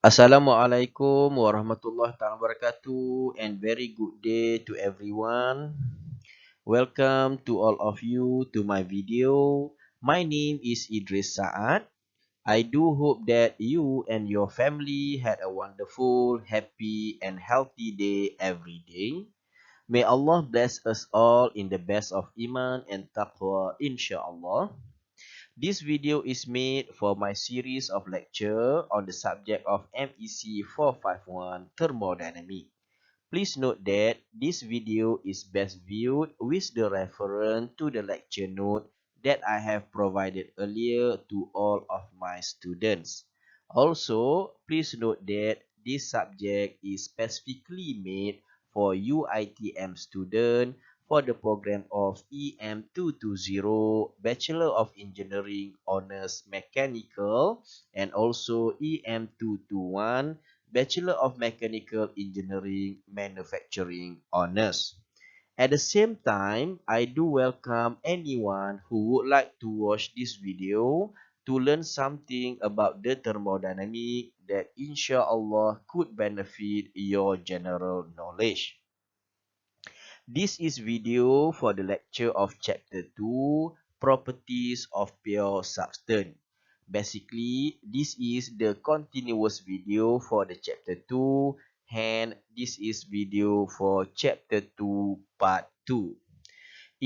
Assalamualaikum warahmatullahi wabarakatuh and very good day to everyone. Welcome to all of you to my video. My name is Idris Saad. I do hope that you and your family had a wonderful, happy and healthy day every day. May Allah bless us all in the best of iman and taqwa inshallah. This video is made for my series of lecture on the subject of MEC 451 thermodynamic. Please note that this video is best viewed with the reference to the lecture note that I have provided earlier to all of my students. Also, please note that this subject is specifically made for UITM student for the program of EM220 Bachelor of Engineering Honors Mechanical and also EM221 Bachelor of Mechanical Engineering Manufacturing Honors. At the same time, I do welcome anyone who would like to watch this video to learn something about the thermodynamic that inshallah could benefit your general knowledge. This is video for the lecture of chapter 2, Properties of Pure Substance. Basically, this is the continuous video for the chapter 2 and this is video for chapter 2 part 2.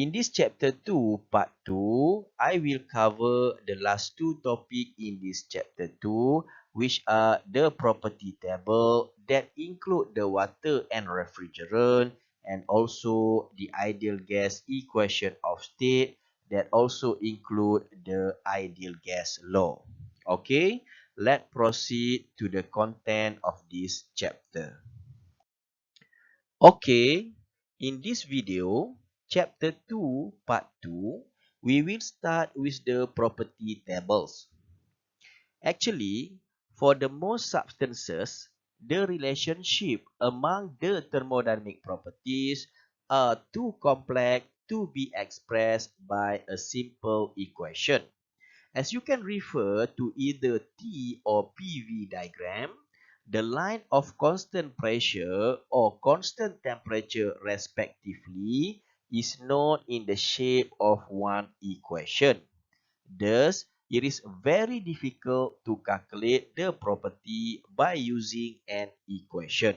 In this chapter 2 part 2, I will cover the last two topics in this chapter 2 which are the property table that include the water and refrigerant and also the ideal gas equation of state that also include the ideal gas law. Okay, let's proceed to the content of this chapter. Okay, in this video, chapter 2, part 2, we will start with the property tables. Actually, for the most substances, the relationship among the thermodynamic properties are too complex to be expressed by a simple equation. As you can refer to either T or PV diagram, the line of constant pressure or constant temperature respectively is known in the shape of one equation. Thus, it is very difficult to calculate the property by using an equation.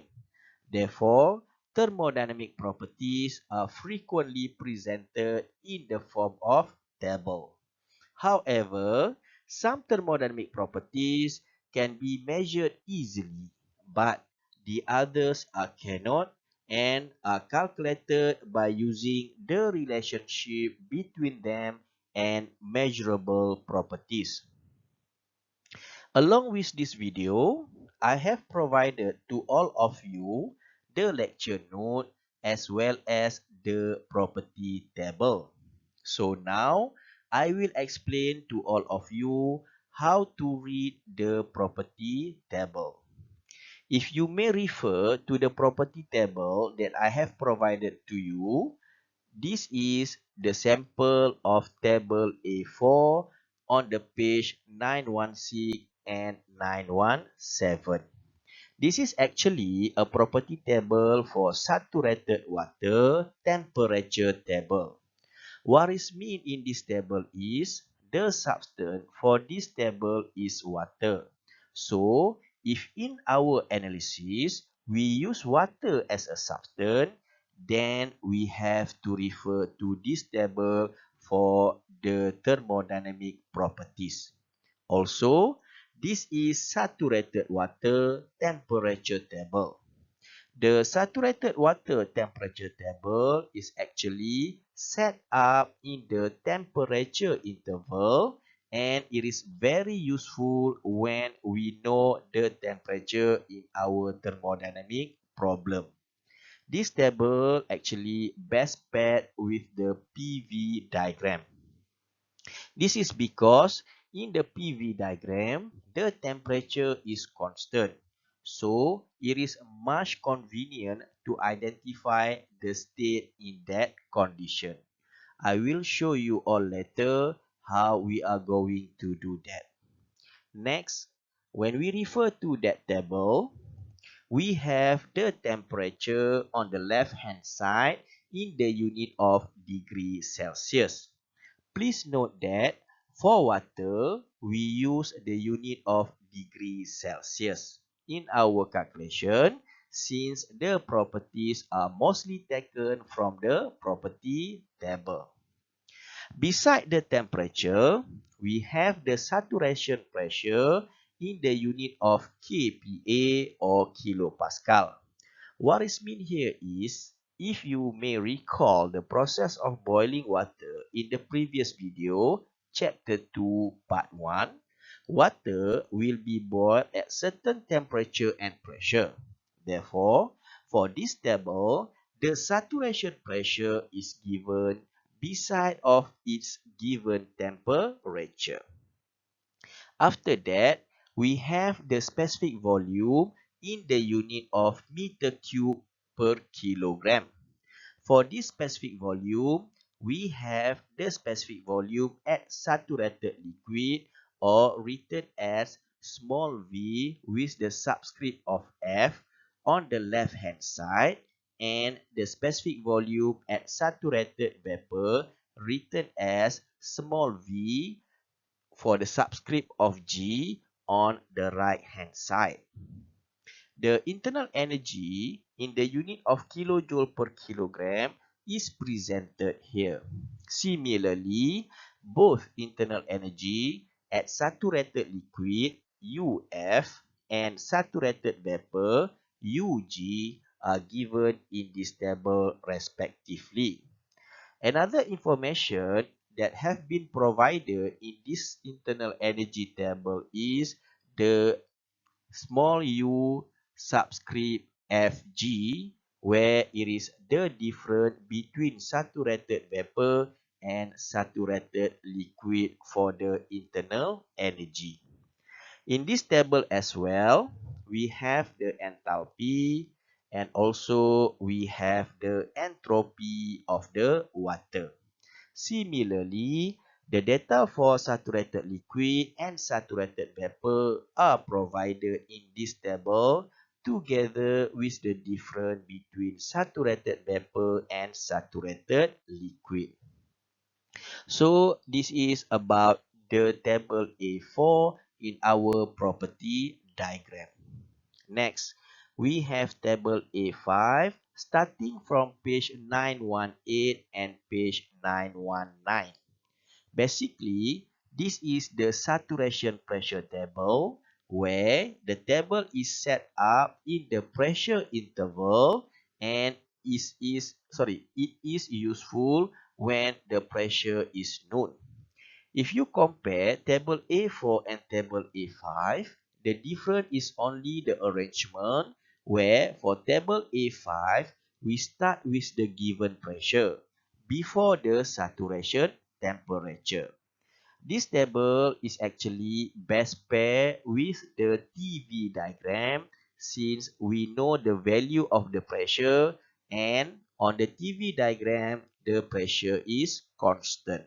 Therefore, thermodynamic properties are frequently presented in the form of table. However, some thermodynamic properties can be measured easily, but the others cannot and are calculated by using the relationship between them and measurable properties. Along with this video, I have provided to all of you the lecture note as well as the property table. So now, I will explain to all of you how to read the property table. If you may refer to the property table that I have provided to you, this is the sample of table A4 on the page 916 and 917. This is actually a property table for saturated water temperature table. What is mean in this table is the substance for this table is water. So, if in our analysis we use water as a substance, then we have to refer to this table for the thermodynamic properties. Also, this is saturated water temperature table. The saturated water temperature table is actually set up in the temperature interval and it is very useful when we know the temperature in our thermodynamic problem. This table actually best paired with the PV diagram. This is because in the PV diagram, the temperature is constant. So, it is much convenient to identify the state in that condition. I will show you all later how we are going to do that. Next, When we refer to that table, we have the temperature on the left-hand side in the unit of degree Celsius. Please note that for water, we use the unit of degree Celsius in our calculation since the properties are mostly taken from the property table. Beside the temperature, we have the saturation pressure in the unit of kPa or kilopascal. What is meant here is, if you may recall the process of boiling water in the previous video, chapter 2, part 1, water will be boiled at certain temperature and pressure. Therefore, for this table, the saturation pressure is given beside of its given temperature. After that, we have the specific volume in the unit of meter cube per kilogram. For this specific volume, we have the specific volume at saturated liquid or written as small v with the subscript of F on the left hand side and the specific volume at saturated vapor written as small v for the subscript of G on the right hand side. The internal energy in the unit of kilojoule per kilogram is presented here. Similarly, both internal energy at saturated liquid UF and saturated vapor UG are given in this table respectively. Another information that have been provided in this internal energy table is the small u subscript Fg, where it is the difference between saturated vapor and saturated liquid for the internal energy. In this table as well, we have the enthalpy and also we have the entropy of the water. Similarly, the data for saturated liquid and saturated vapor are provided in this table together with the difference between saturated vapor and saturated liquid. So this is about the table A4 in our property diagram. Next, we have table A5 starting from page 918 and page 919. Basically, this is the saturation pressure table where the table is set up in the pressure interval and it is useful when the pressure is known. If you compare table A4 and table A5, the difference is only the arrangement where for table A5, we start with the given pressure before the saturation temperature. This table is actually best paired with the TV diagram since we know the value of the pressure and on the TV diagram, the pressure is constant.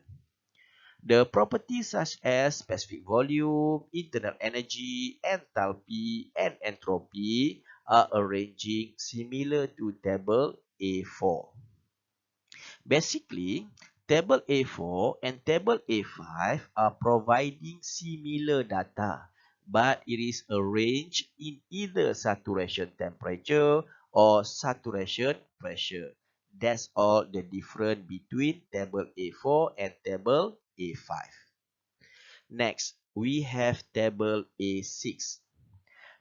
The properties such as specific volume, internal energy, enthalpy, and entropy are arranging similar to table A4. Basically, table A4 and table A5 are providing similar data, but it is arranged in either saturation temperature or saturation pressure. That's all the difference between table A4 and table A5. Next, we have table A6.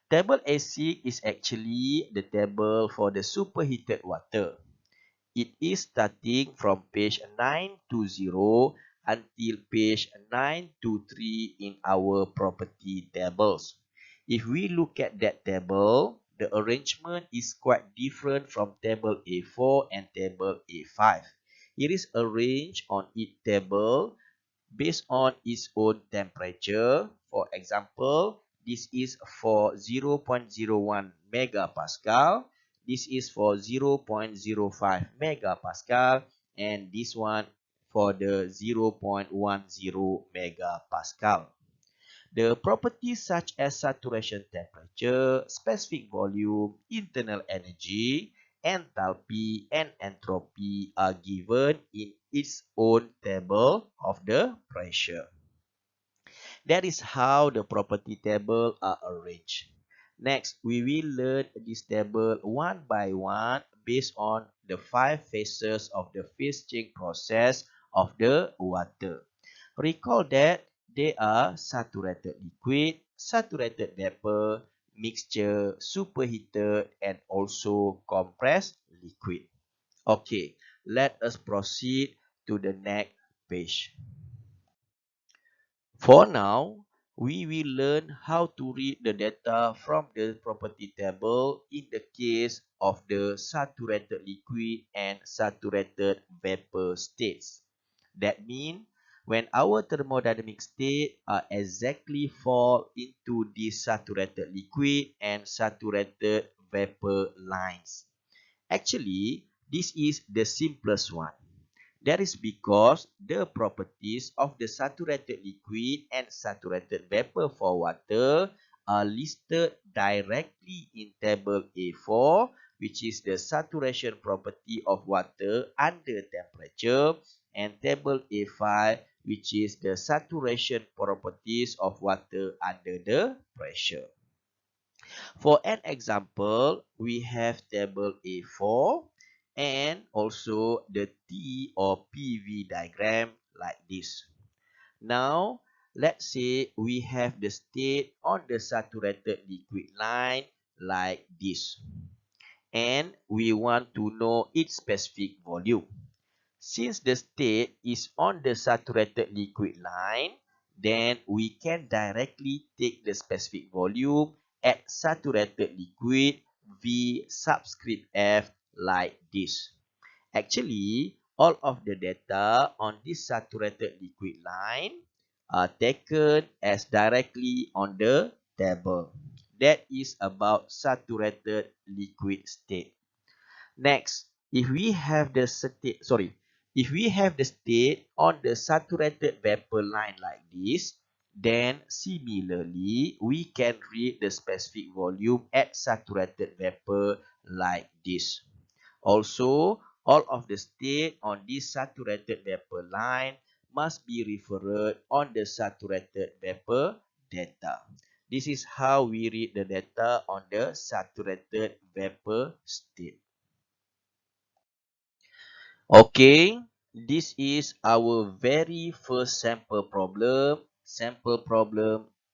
Table A6 is actually the table for the superheated water. It is starting from page 920 until page 923 in our property tables. If we look at that table, the arrangement is quite different from table A4 and table A5. It is arranged on each table based on its own temperature. For example, this is for 0.01 megapascal. This is for 0.05 megapascal. And this one for the 0.10 megapascal. The properties such as saturation temperature, specific volume, internal energy, enthalpy, and entropy are given in its own table of the pressure. That is how the property table are arranged. Next, we will learn this table one by one based on the 5 phases of the phase change process of the water. Recall that they are saturated liquid, saturated vapor, mixture, superheated, and also compressed liquid. Okay, let us proceed to the next page. For now, we will learn how to read the data from the property table in the case of the saturated liquid and saturated vapor states. That means when our thermodynamic state are exactly fall into the saturated liquid and saturated vapor lines. Actually, this is the simplest one. That is because the properties of the saturated liquid and saturated vapor for water are listed directly in table A4, which is the saturation property of water under temperature, and table A5, which is the saturation properties of water under the pressure. For an example, we have table A4 and also the T or PV diagram like this. Now, let's say we have the state on the saturated liquid line like this. And we want to know its specific volume. Since the state is on the saturated liquid line, then we can directly take the specific volume at saturated liquid V subscript F like this. Actually, all of the data on this saturated liquid line are taken as directly on the table. That is about saturated liquid state. Next, if we have the state on the saturated vapor line like this, then similarly, we can read the specific volume at saturated vapor like this. Also, all of the state on this saturated vapor line must be referred on the saturated vapor data. This is how we read the data on the saturated vapor state. Okay, this is our very first sample problem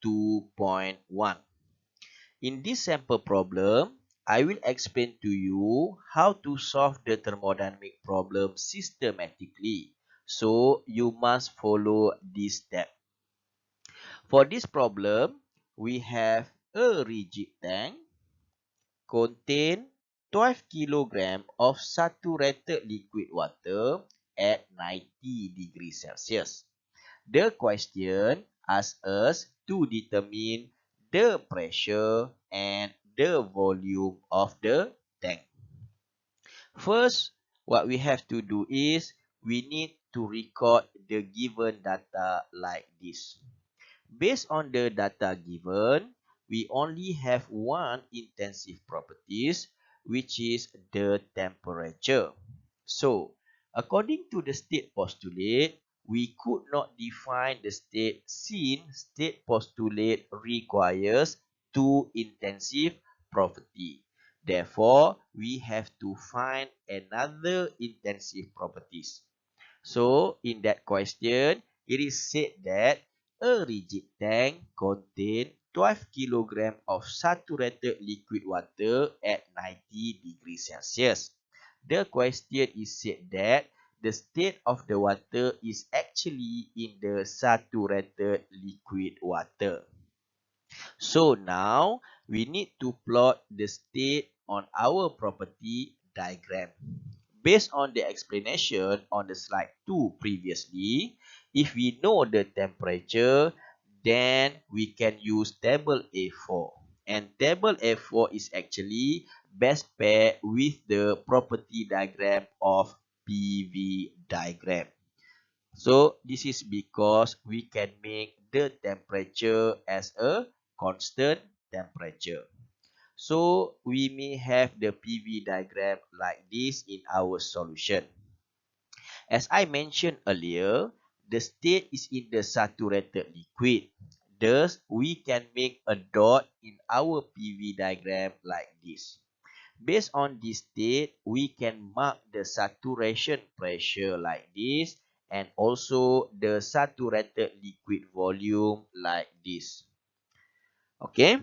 2.1. In this sample problem, I will explain to you how to solve the thermodynamic problem systematically. So, you must follow this step. For this problem, we have a rigid tank contain 12 kilograms of saturated liquid water at 90 degrees Celsius. The question asks us to determine the pressure and the volume of the tank. First, what we have to do is we need to record the given data like this. Based on the data given, we only have one intensive properties, which is the temperature. So, according to the state postulate, we could not define the state since state postulate requires two intensive property. Therefore, we have to find another intensive properties. So, in that question, it is said that a rigid tank contains 12 kilograms of saturated liquid water at 90 degrees Celsius. The question is said that the state of the water is actually in the saturated liquid water. So now we need to plot the state on our property diagram. Based on the explanation on the slide 2 previously, if we know the temperature, then we can use table A4. And table A4 is actually best paired with the property diagram of PV diagram. So this is because we can make the temperature as a constant temperature. So we may have the PV diagram like this in our solution. As I mentioned earlier, the state is in the saturated liquid. Thus, we can make a dot in our PV diagram like this. Based on this state, we can mark the saturation pressure like this and also the saturated liquid volume like this. Okay.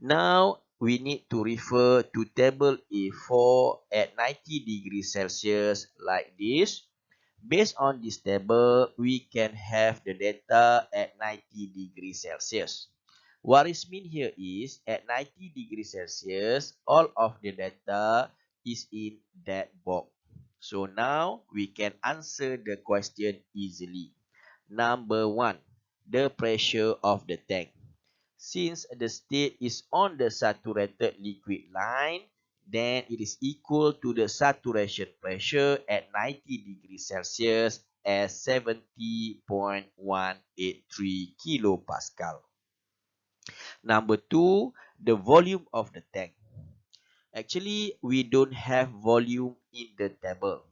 Now, we need to refer to table A4 at 90 degrees Celsius like this. Based on this table, we can have the data at 90 degrees Celsius. What is mean here is at 90 degrees Celsius, all of the data is in that box. So now we can answer the question easily. Number 1, the pressure of the tank. Since the state is on the saturated liquid line, then it is equal to the saturation pressure at 90 degrees Celsius as 70.183 kilopascal. Number 2, the volume of the tank. Actually, we don't have volume in the table,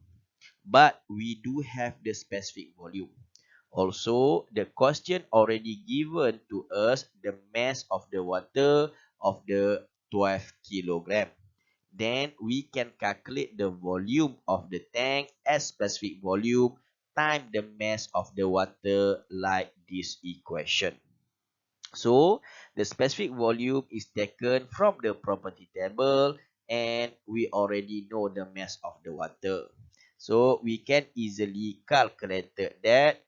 but we do have the specific volume. Also, the question already given to us the mass of the water of the 12 kilogram. Then we can calculate the volume of the tank as specific volume times the mass of the water like this equation. So, the specific volume is taken from the property table and we already know the mass of the water. So, we can easily calculate that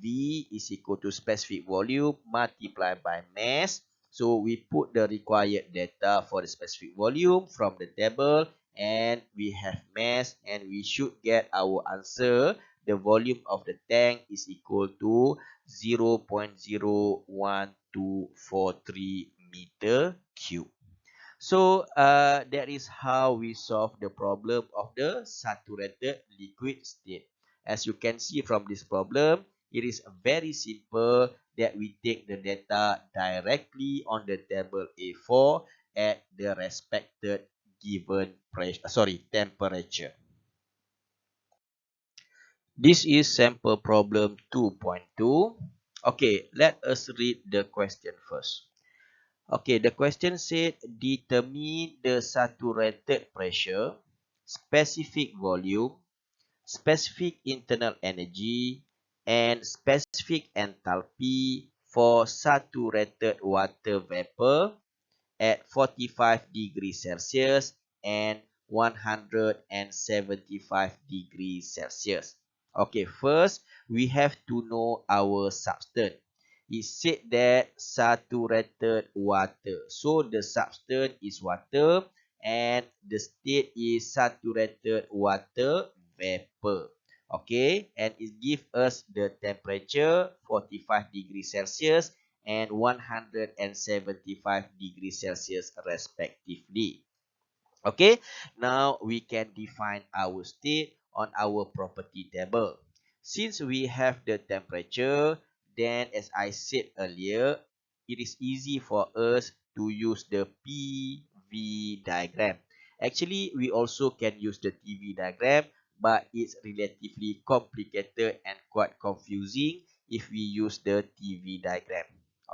V is equal to specific volume multiplied by mass. So, we put the required data for the specific volume from the table and we have mass and we should get our answer. The volume of the tank is equal to 0.01243 meter cube. So that is how we solve the problem of the saturated liquid state. As you can see from this problem, it is very simple that we take the data directly on the table A4 at the respected given temperature. This is sample problem 2.2. Okay, let us read the question first. Okay, the question said determine the saturated pressure, specific volume, specific internal energy, and specific enthalpy for saturated water vapor at 45 degrees Celsius and 175 degrees Celsius. Okay, first we have to know our substance. It said that saturated water. So the substance is water and the state is saturated water vapor. Okay, and it gives us the temperature 45 degrees Celsius and 175 degrees Celsius respectively. Okay, now we can define our state on our property table. Since we have the temperature, then as I said earlier, it is easy for us to use the PV diagram. Actually, we also can use the TV diagram, but it's relatively complicated and quite confusing if we use the TV diagram.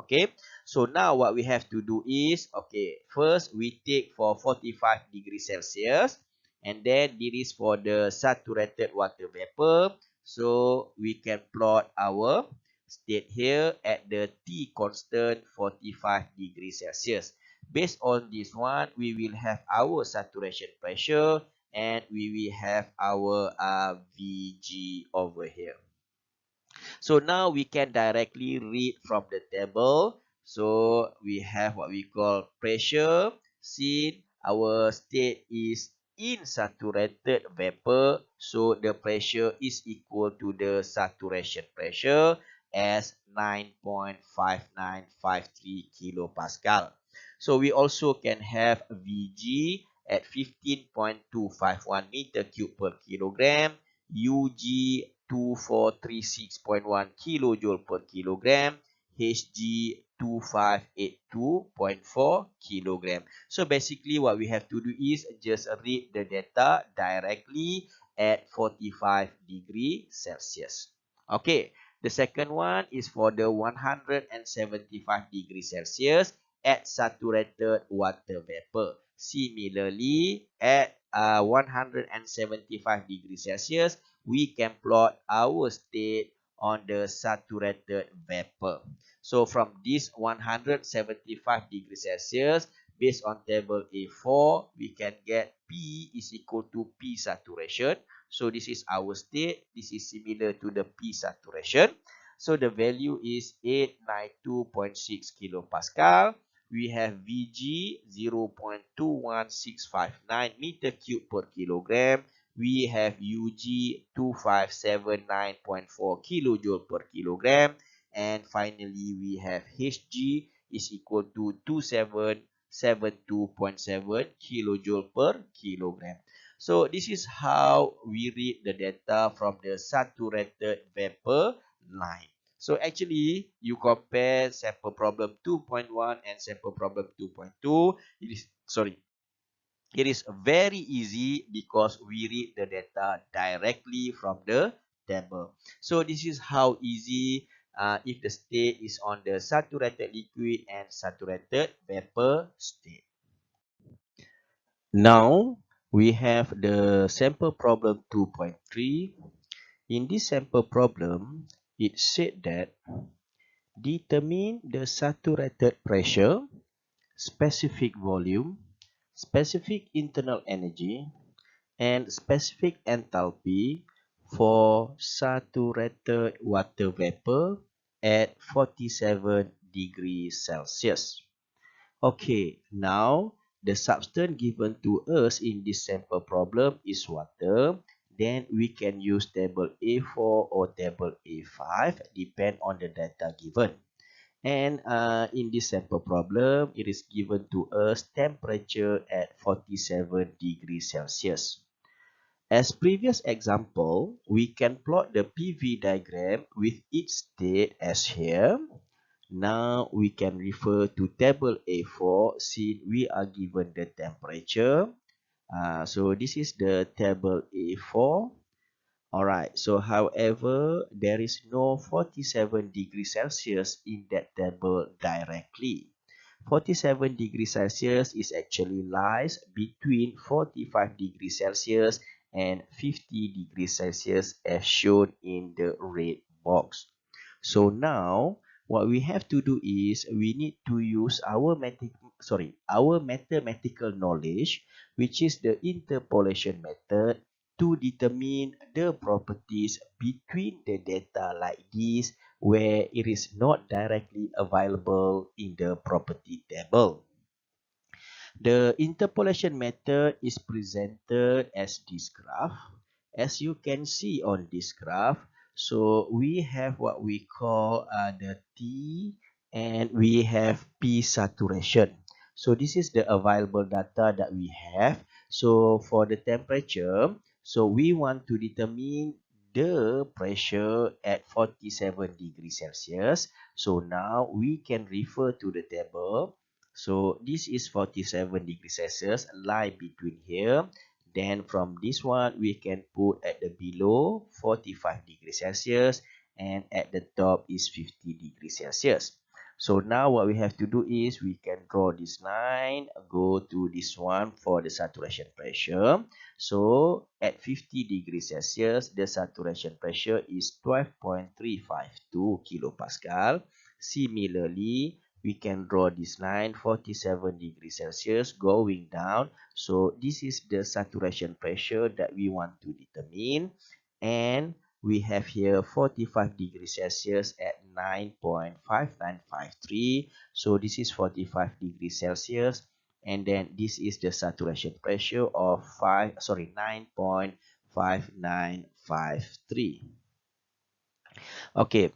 Okay, so now what we have to do is, okay, first we take for 45 degrees Celsius and then this is for the saturated water vapor. So we can plot our state here at the T constant 45 degrees Celsius. Based on this one, we will have our saturation pressure and we will have our Vg over here. So now we can directly read from the table. So we have what we call pressure. Since our state is in saturated vapor, so the pressure is equal to the saturation pressure as 9.5953 kilopascal. So we also can have Vg at 15.251 meter cube per kilogram, Ug MEC2436.1 kilojoule per kilogram, Hg2582.4 kilogram. So basically what we have to do is just read the data directly at 45 degrees Celsius. Okay, the second one is for the 175 degrees Celsius at saturated water vapor. Similarly, at 175 degrees Celsius, we can plot our state on the saturated vapor. So from this 175 degrees Celsius, based on table A4, we can get P is equal to P saturation. So this is our state. This is similar to the P saturation. So the value is 892.6 kilopascal. We have Vg 0.21659 meter cube per kilogram. We have Ug 2579.4 kilojoule per kilogram. And finally, we have Hg is equal to 2772.7 kilojoule per kilogram. So this is how we read the data from the saturated vapor line. So actually, you compare sample problem 2.1 and sample problem 2.2. It is very easy because we read the data directly from the table. So this is how easy if the state is on the saturated liquid and saturated vapor state. Now we have the sample problem 2.3. In this sample problem, it said that determine the saturated pressure, specific volume, specific internal energy, and specific enthalpy for saturated water vapor at 47 degrees Celsius. Okay, now the substance given to us in this sample problem is water. Then we can use table A4 or table A5 depend on the data given. And in this sample problem, it is given to us temperature at 47 degrees Celsius. As previous example, we can plot the PV diagram with each state as here. Now we can refer to table A4 since we are given the temperature. So this is the table A4. Alright, so however, there is no 47 degrees Celsius in that table directly. 47 degrees Celsius is actually lies between 45 degrees Celsius and 50 degrees Celsius as shown in the red box. So now what we have to do is we need to use our mathematical knowledge, which is the interpolation method, to determine the properties between the data like this where it is not directly available in the property table. The interpolation method is presented as this graph. As you can see on this graph, so we have what we call the T and we have P saturation. So this is the available data that we have. So for the temperature, so we want to determine the pressure at 47 degrees Celsius. So now we can refer to the table. So this is 47 degrees Celsius, lie between here. Then from this one, we can put at the below 45 degrees Celsius and at the top is 50 degrees Celsius. So now what we have to do is we can draw this line, go to this one for the saturation pressure. So at 50 degrees Celsius, the saturation pressure is 12.352 kilopascal. Similarly, we can draw this line 47 degrees Celsius going down. So this is the saturation pressure that we want to determine. And we have here 45 degrees Celsius at 9.5953. So this is 45 degrees Celsius. And then this is the saturation pressure of 9.5953. Okay.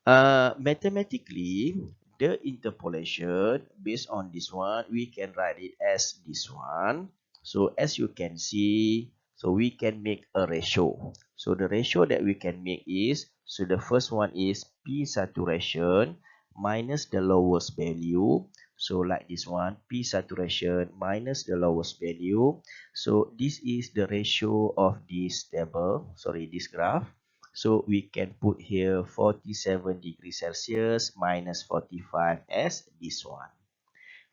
Mathematically, the interpolation based on this one, we can write it as this one. So as you can see, So we can make a ratio. So the ratio that we can make is, so the first one is P saturation minus the lowest value. So like this one, P saturation minus the lowest value. So this is the ratio of this table, this graph. So we can put here 47 degrees Celsius minus 45 as this one.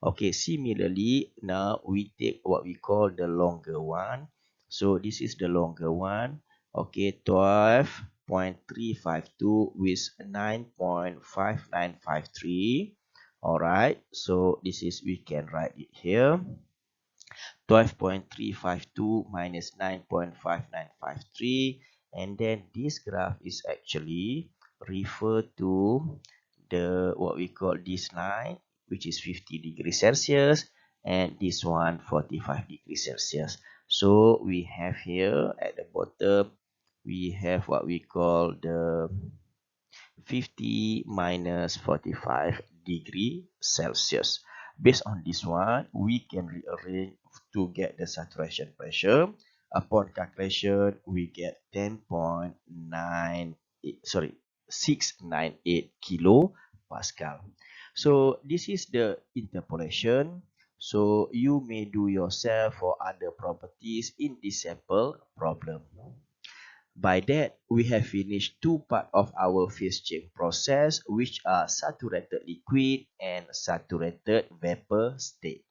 Okay, similarly, now we take what we call the longer one. So this is the longer one. Okay, 12.352 with 9.5953. All right, so this is, we can write it here. 12.352 minus 9.5953, and then this graph is actually refer to the what we call this line, which is 50 degrees Celsius, and this one 45 degrees Celsius. So we have here at the bottom, we have what we call the 50 minus 45 degree Celsius. Based on this one, we can rearrange to get the saturation pressure. Upon calculation, we get 10.9, 698 kilo Pascal. So this is the interpolation. So you may do yourself for other properties in this sample problem. By that, we have finished two parts of our phase change process, which are saturated liquid and saturated vapor state.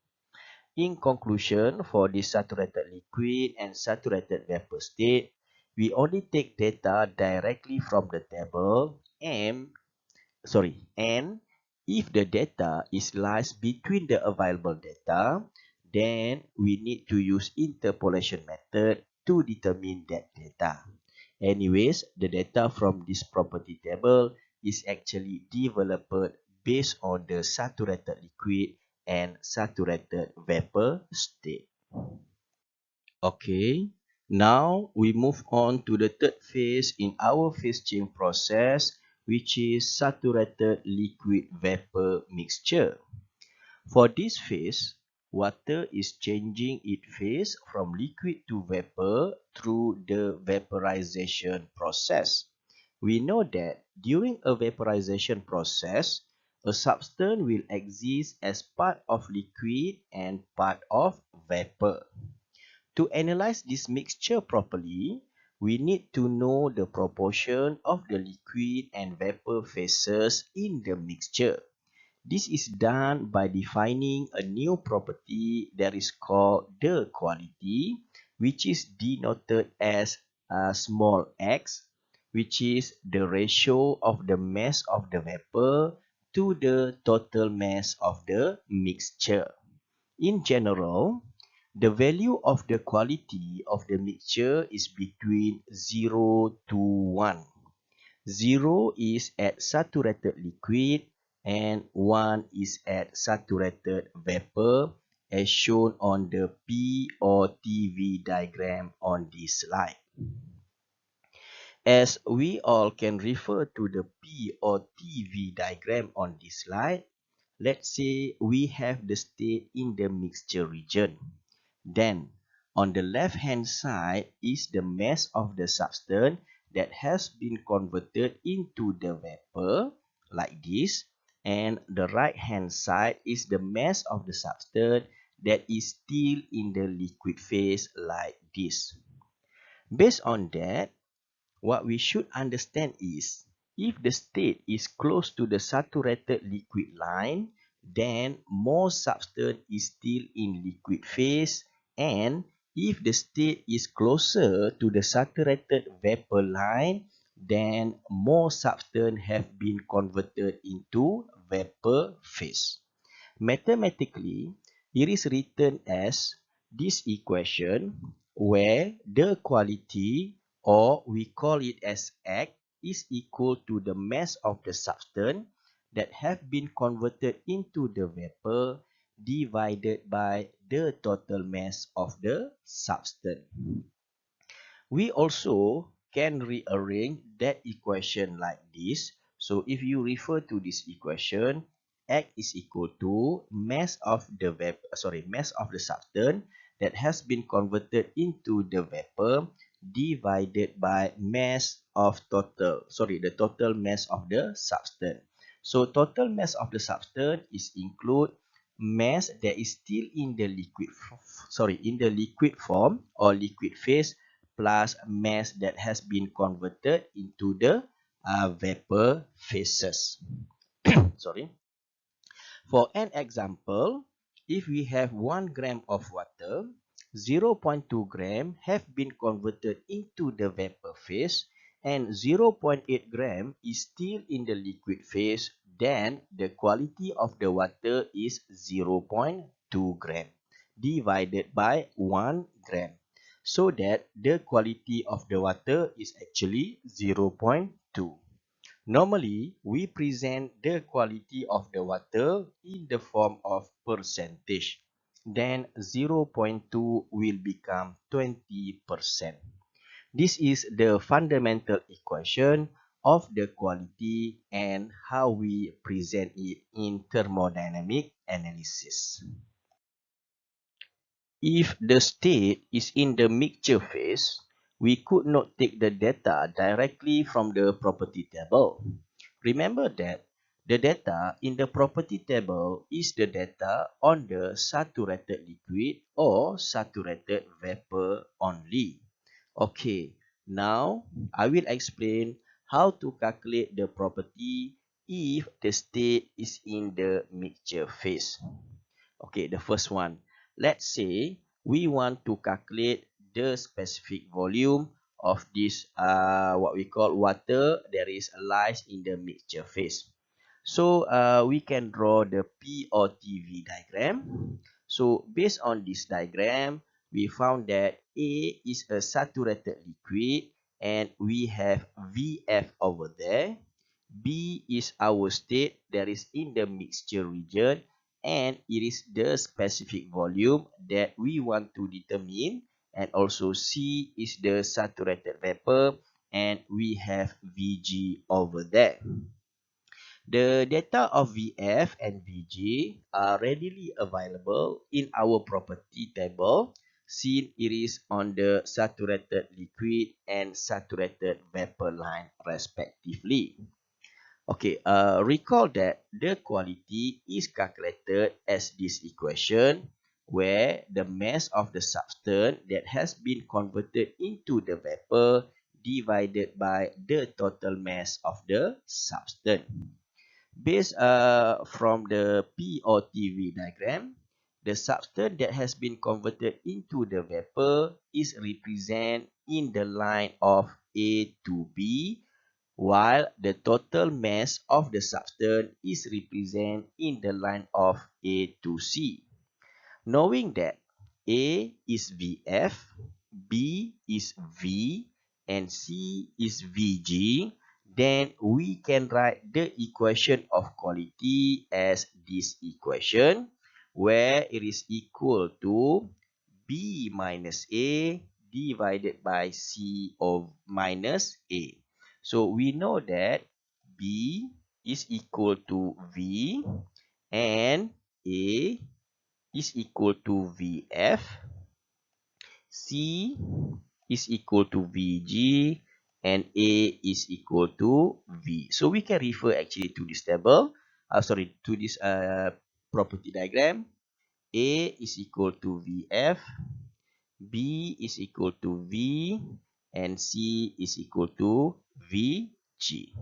In conclusion, for this saturated liquid and saturated vapor state, we only take data directly from the table and if the data is lies between the available data, then we need to use interpolation method to determine that data. Anyways, the data from this property table is actually developed based on the saturated liquid and saturated vapor state. Okay, now we move on to the third phase in our phase change process, which is saturated liquid vapor mixture. For this phase, water is changing its phase from liquid to vapor through the vaporization process. We know that during a vaporization process, a substance will exist as part of liquid and part of vapor. To analyze this mixture properly, we need to know the proportion of the liquid and vapor phases in the mixture. This is done by defining a new property that is called the quality, which is denoted as a small x, which is the ratio of the mass of the vapor to the total mass of the mixture. In general, the value of the quality of the mixture is between 0 to 1. 0 is at saturated liquid and 1 is at saturated vapor, as shown on the P or TV diagram on this slide. As we all can refer to the P or TV diagram on this slide, let's say we have the state in the mixture region. Then, on the left-hand side is the mass of the substance that has been converted into the vapor, like this. And the right-hand side is the mass of the substance that is still in the liquid phase, like this. Based on that, what we should understand is, if the state is close to the saturated liquid line, then more substance is still in liquid phase, and if the state is closer to the saturated vapor line, then more substance have been converted into vapor phase. Mathematically, it is written as this equation where the quality, or we call it as X, is equal to the mass of the substance that have been converted into the vapor divided by the total mass of the substance. We also can rearrange that equation like this. So if you refer to this equation, X is equal to mass of the substance that has been converted into the vapor divided by the total mass of the substance. So total mass of the substance is include mass that is still in the liquid form or liquid phase plus mass that has been converted into the vapor phases. Sorry. For an example, if we have 1 gram of water, 0.2 gram have been converted into the vapor phase and 0.8 gram is still in the liquid phase, then the quality of the water is 0.2 gram divided by 1 gram. So that the quality of the water is actually 0.2. Normally, we present the quality of the water in the form of percentage. Then 0.2 will become 20%. This is the fundamental equation of the quality and how we present it in thermodynamic analysis. If the state is in the mixture phase, we could not take the data directly from the property table. Remember that the data in the property table is the data on the saturated liquid or saturated vapor only. Okay, now I will explain how to calculate the property if the state is in the mixture phase. Okay, the first one. Let's say we want to calculate the specific volume of this what we call water that is lies in the mixture phase. So we can draw the P or TV diagram. So based on this diagram, we found that A is a saturated liquid and we have VF over there. B is our state that is in the mixture region and it is the specific volume that we want to determine, and also C is the saturated vapor and we have Vg over there. The data of Vf and Vg are readily available in our property table since it is on the saturated liquid and saturated vapor line respectively. Okay, recall that the quality is calculated as this equation where the mass of the substance that has been converted into the vapor divided by the total mass of the substance. Based from the P or TV diagram, the substance that has been converted into the vapor is represented in the line of A to B, while the total mass of the substance is represented in the line of A to C. Knowing that A is Vf, B is V, and C is Vg, then we can write the equation of quality as this equation, where it is equal to B minus A divided by C of minus A. So we know that B is equal to V and A is equal to Vf, C is equal to Vg, and A is equal to V. So we can refer actually to this table, to this property diagram. A is equal to Vf, B is equal to V, and C is equal to Vg.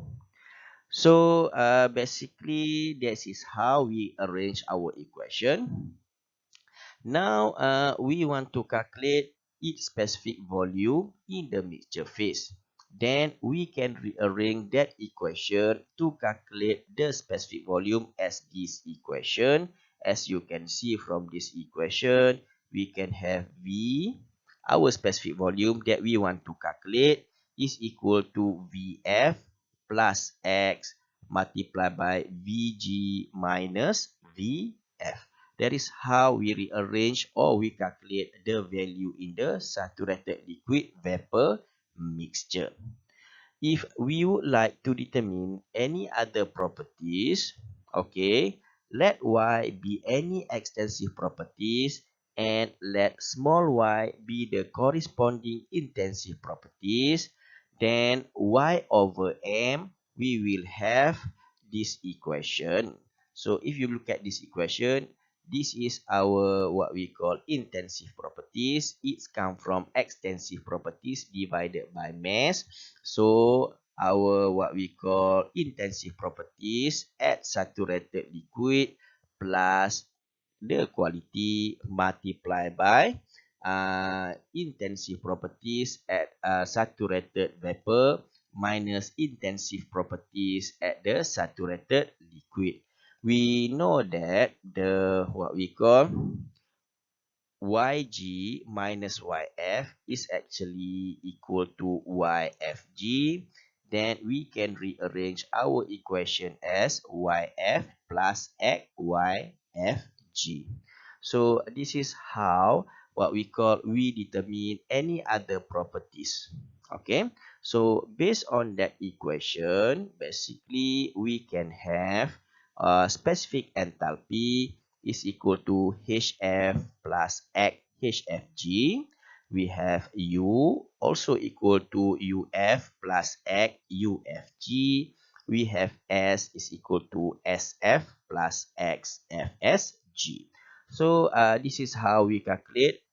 So basically, this is how we arrange our equation. Now, we want to calculate each specific volume in the mixture phase. Then, we can rearrange that equation to calculate the specific volume as this equation. As you can see from this equation, we can have V, our specific volume that we want to calculate, is equal to Vf plus X multiplied by Vg minus Vf. That is how we rearrange or we calculate the value in the saturated liquid vapor mixture. If we would like to determine any other properties, okay, let Y be any extensive properties and let small y be the corresponding intensive properties, then y over m, we will have this equation. So if you look at this equation, this is our what we call intensive properties. It's come from extensive properties divided by mass. So our what we call intensive properties at saturated liquid plus the quality multiplied by intensive properties at saturated vapor minus intensive properties at the saturated liquid. We know that the what we call YG minus YF is actually equal to YFG. Then we can rearrange our equation as YF plus XYFG. So this is how what we determine any other properties. Okay, so based on that equation, basically we can have specific enthalpy is equal to HF plus X HFG. We have U also equal to UF plus X UFG. We have S is equal to SF plus X FSG. So this is how we calculate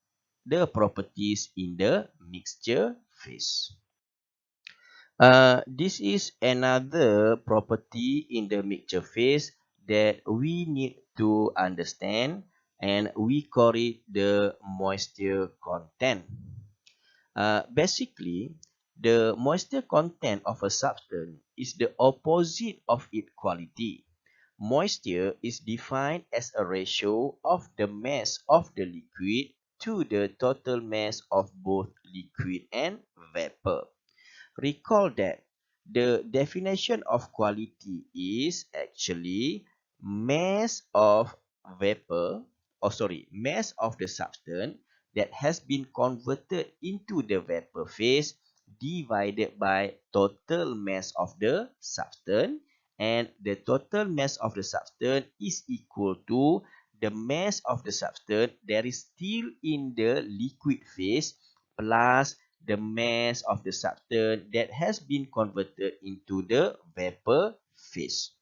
the properties in the mixture phase. This is another property in the mixture phase that we need to understand, and we call it the moisture content. Basically, the moisture content of a substance is the opposite of its quality. Moisture is defined as a ratio of the mass of the liquid to the total mass of both liquid and vapor. Recall that the definition of quality is actually mass of vapor, mass of the substance that has been converted into the vapor phase divided by total mass of the substance, and the total mass of the substance is equal to the mass of the substance that is still in the liquid phase plus the mass of the substance that has been converted into the vapor phase.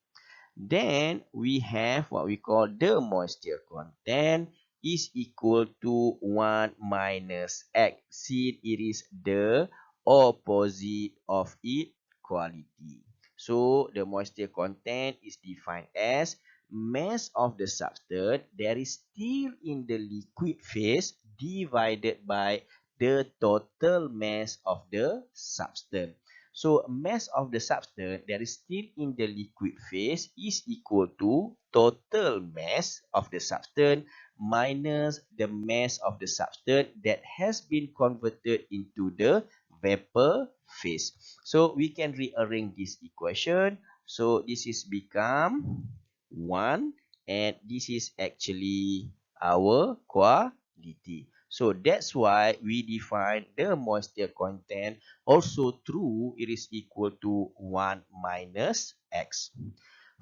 Then we have what we call the moisture content is equal to 1 minus X, since it is the opposite of its quality. So the moisture content is defined as mass of the substance that is still in the liquid phase divided by the total mass of the substance. So mass of the substance that is still in the liquid phase is equal to total mass of the substance minus the mass of the substance that has been converted into the vapor phase. So we can rearrange this equation. So this is become 1, and this is actually our quality. So that's why we define the moisture content also true, it is equal to 1 minus X.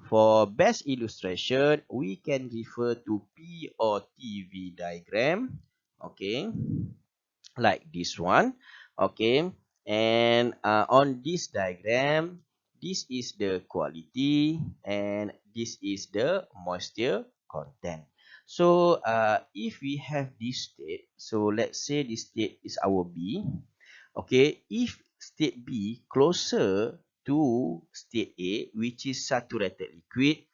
For best illustration, we can refer to P or TV diagram. Okay, like this one. Okay, and on this diagram, this is the quality and this is the moisture content. So if we have this state, so let's say this state is our B. Okay, if state B closer to state A, which is saturated liquid,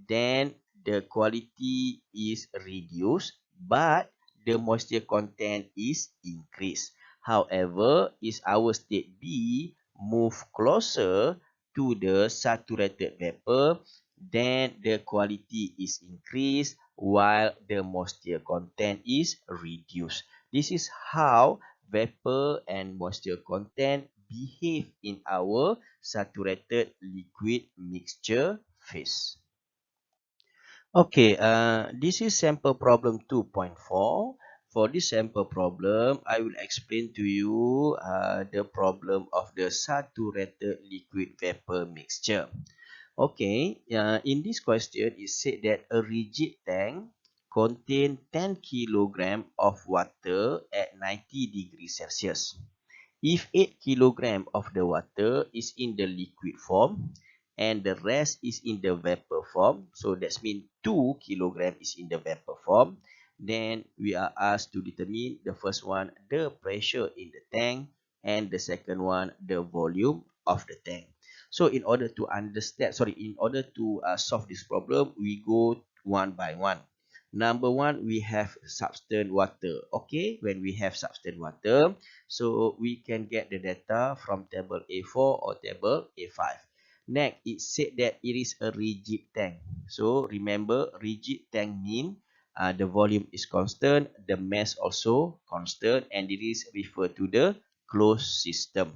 then the quality is reduced, but the moisture content is increased. However, is our state B move closer to the saturated vapor, then the quality is increased while the moisture content is reduced. This is how vapor and moisture content behave in our saturated liquid mixture phase. Okay, this is sample problem 2.4. For this sample problem, I will explain to you the problem of the saturated liquid vapor mixture. Okay, in this question, it said that a rigid tank contain 10 kilogram of water at 90 degrees Celsius. If 8 kilogram of the water is in the liquid form and the rest is in the vapor form, so that means 2 kilogram is in the vapor form, then we are asked to determine the first one, the pressure in the tank, and the second one, the volume of the tank. So in order to solve this problem, we go one by one. Number one, we have substance water. Okay, when we have substance water, so we can get the data from table A4 or table A5. Next, it said that it is a rigid tank. So remember, rigid tank mean the volume is constant, the mass also constant, and it is referred to the closed system.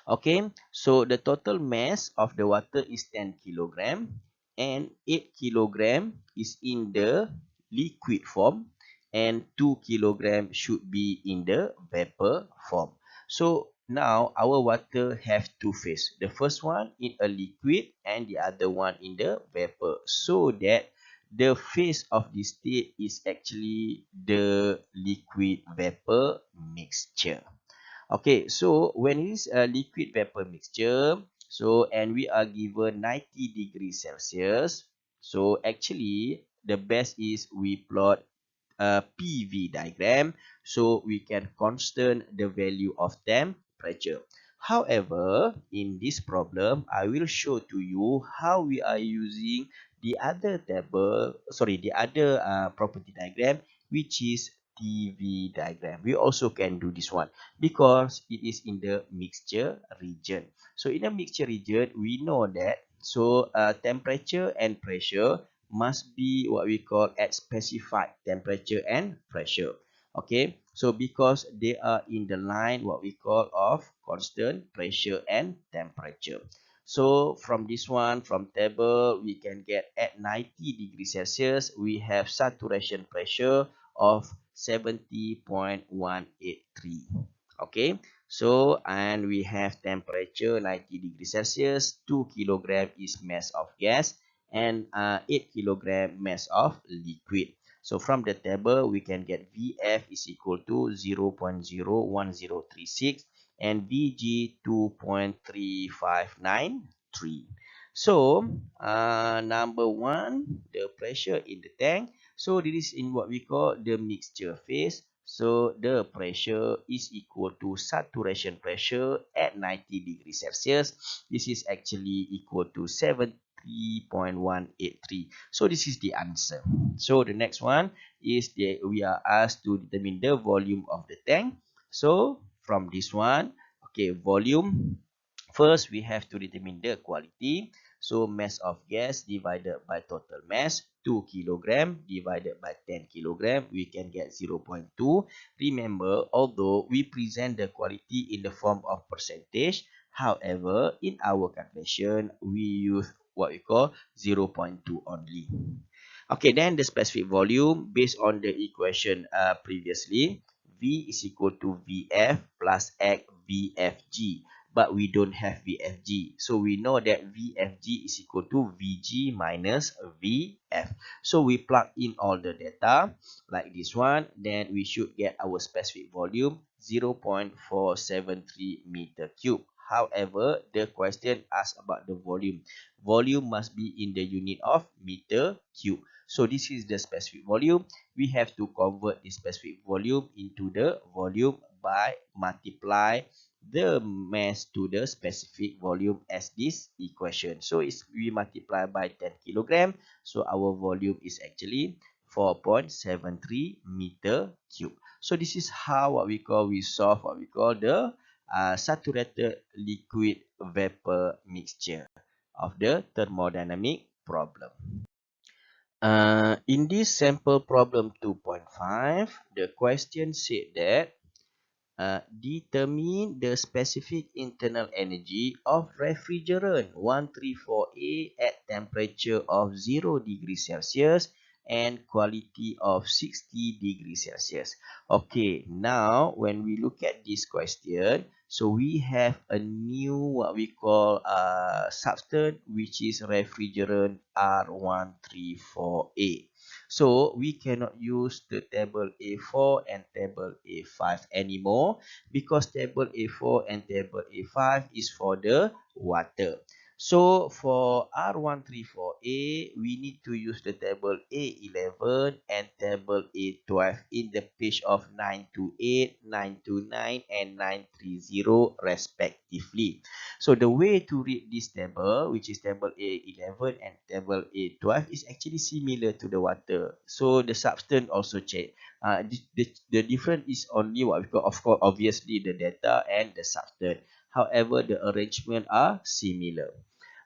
Okay, so the total mass of the water is 10 kilogram and 8 kilogram is in the liquid form and 2 kilogram should be in the vapor form. So now our water have two phase. The first one in a liquid and the other one in the vapor. So that the phase of this state is actually the liquid vapor mixture. Okay, so when it is a liquid vapor mixture, so and we are given 90 degrees Celsius, so actually the best is we plot a PV diagram so we can constant the value of temperature. However, in this problem, I will show to you how we are using the other property diagram, which is TV diagram. We also can do this one because it is in the mixture region. So in the mixture region, we know that temperature and pressure must be what we call at specified temperature and pressure. Okay, so because they are in the line what we call of constant pressure and temperature. So from this one, from table, we can get at 90 degrees Celsius, we have saturation pressure of 70.183. Okay, so and we have temperature 90 degrees Celsius, 2 kilogram is mass of gas, and 8 kilogram mass of liquid. So from the table, we can get Vf is equal to 0.01036 and Vg 2.3593. So number one, the pressure in the tank. So this is in what we call the mixture phase. So the pressure is equal to saturation pressure at 90 degrees Celsius. This is actually equal to 70.183. So this is the answer. So the next one is we are asked to determine the volume of the tank. So from this one, okay, volume. First, we have to determine the quality. So mass of gas divided by total mass, 2 kilogram divided by 10 kilogram, we can get 0.2. Remember, although we present the quality in the form of percentage, however, in our calculation, we use what we call 0.2 only. Okay, then the specific volume based on the equation previously, V is equal to Vf plus X Vfg. But we don't have Vfg. So we know that Vfg is equal to Vg minus Vf. So we plug in all the data like this one. Then we should get our specific volume 0.473 meter cube. However, the question asks about the volume. Volume must be in the unit of meter cube. So this is the specific volume. We have to convert the specific volume into the volume by multiply the mass to the specific volume as this equation. So we multiply by 10 kilogram. So our volume is actually 4.73 meter cube. So this is how we solve what we call the saturated liquid vapor mixture of the thermodynamic problem. In this sample problem 2.5, the question said that determine the specific internal energy of refrigerant 134A at temperature of 0 degrees Celsius and quality of 60 degrees Celsius. Okay, now when we look at this question, so we have a new what we call substance which is refrigerant R134A. So we cannot use the table A4 and table A5 anymore, because table A4 and table A5 is for the water. So for R134A, we need to use the table A11 and table A12 in the page of 928, 929, and 930 respectively. So the way to read this table, which is table A11 and table A12, is actually similar to the water. So the substance also change. The difference is only what we call, of course, obviously the data and the substance. However, the arrangement are similar.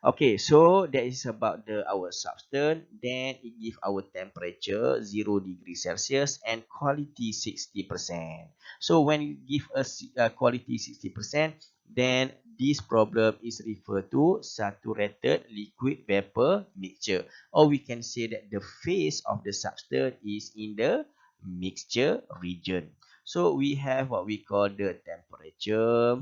Okay, so that is about our substance. Then it give our temperature 0 degrees Celsius and quality 60%. So when you give us quality 60%, then this problem is referred to saturated liquid vapor mixture. Or we can say that the phase of the substance is in the mixture region. So we have what we call the temperature.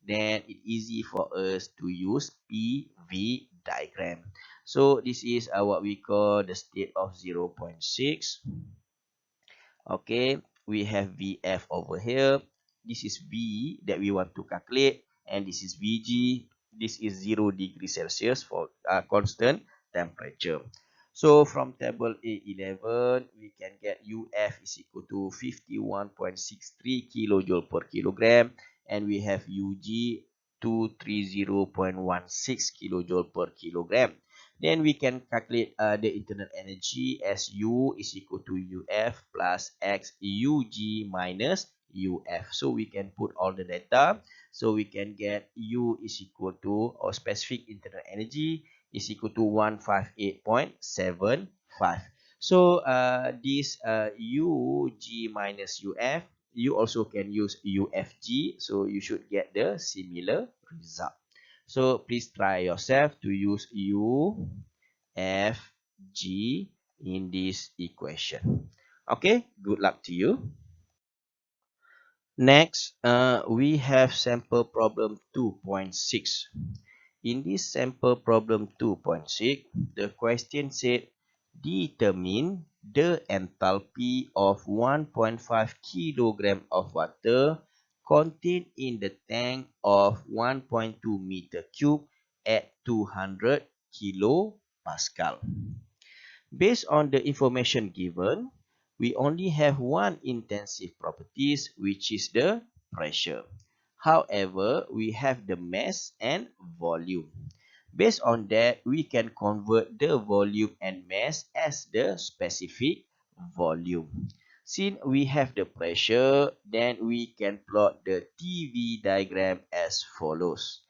Then it's easy for us to use PV diagram. So this is what we call the state of 0.6. Okay, we have VF over here. This is V that we want to calculate, and this is VG. This is 0 degrees Celsius for constant temperature. So from table A11, we can get UF is equal to 51.63 kilojoule per kilogram, and we have UG 230.16 kilojoule per kilogram. Then we can calculate the internal energy as U is equal to UF plus X UG minus UF. So we can put all the data. So we can get U is equal to, or specific internal energy is equal to 158.75. So this UG minus UF, you also can use UFG. So you should get the similar result. So please try yourself to use U, F, G in this equation. Okay, good luck to you. Next, we have sample problem 2.6. In this sample problem 2.6, the question said, determine the enthalpy of 1.5 kilogram of water contained in the tank of 1.2 meter cube at 200 kilopascal. Based on the information given, we only have one intensive properties, which is the pressure. However, we have the mass and volume. Based on that, we can convert the volume and mass as the specific volume. Since we have the pressure, then we can plot the TV diagram as follows.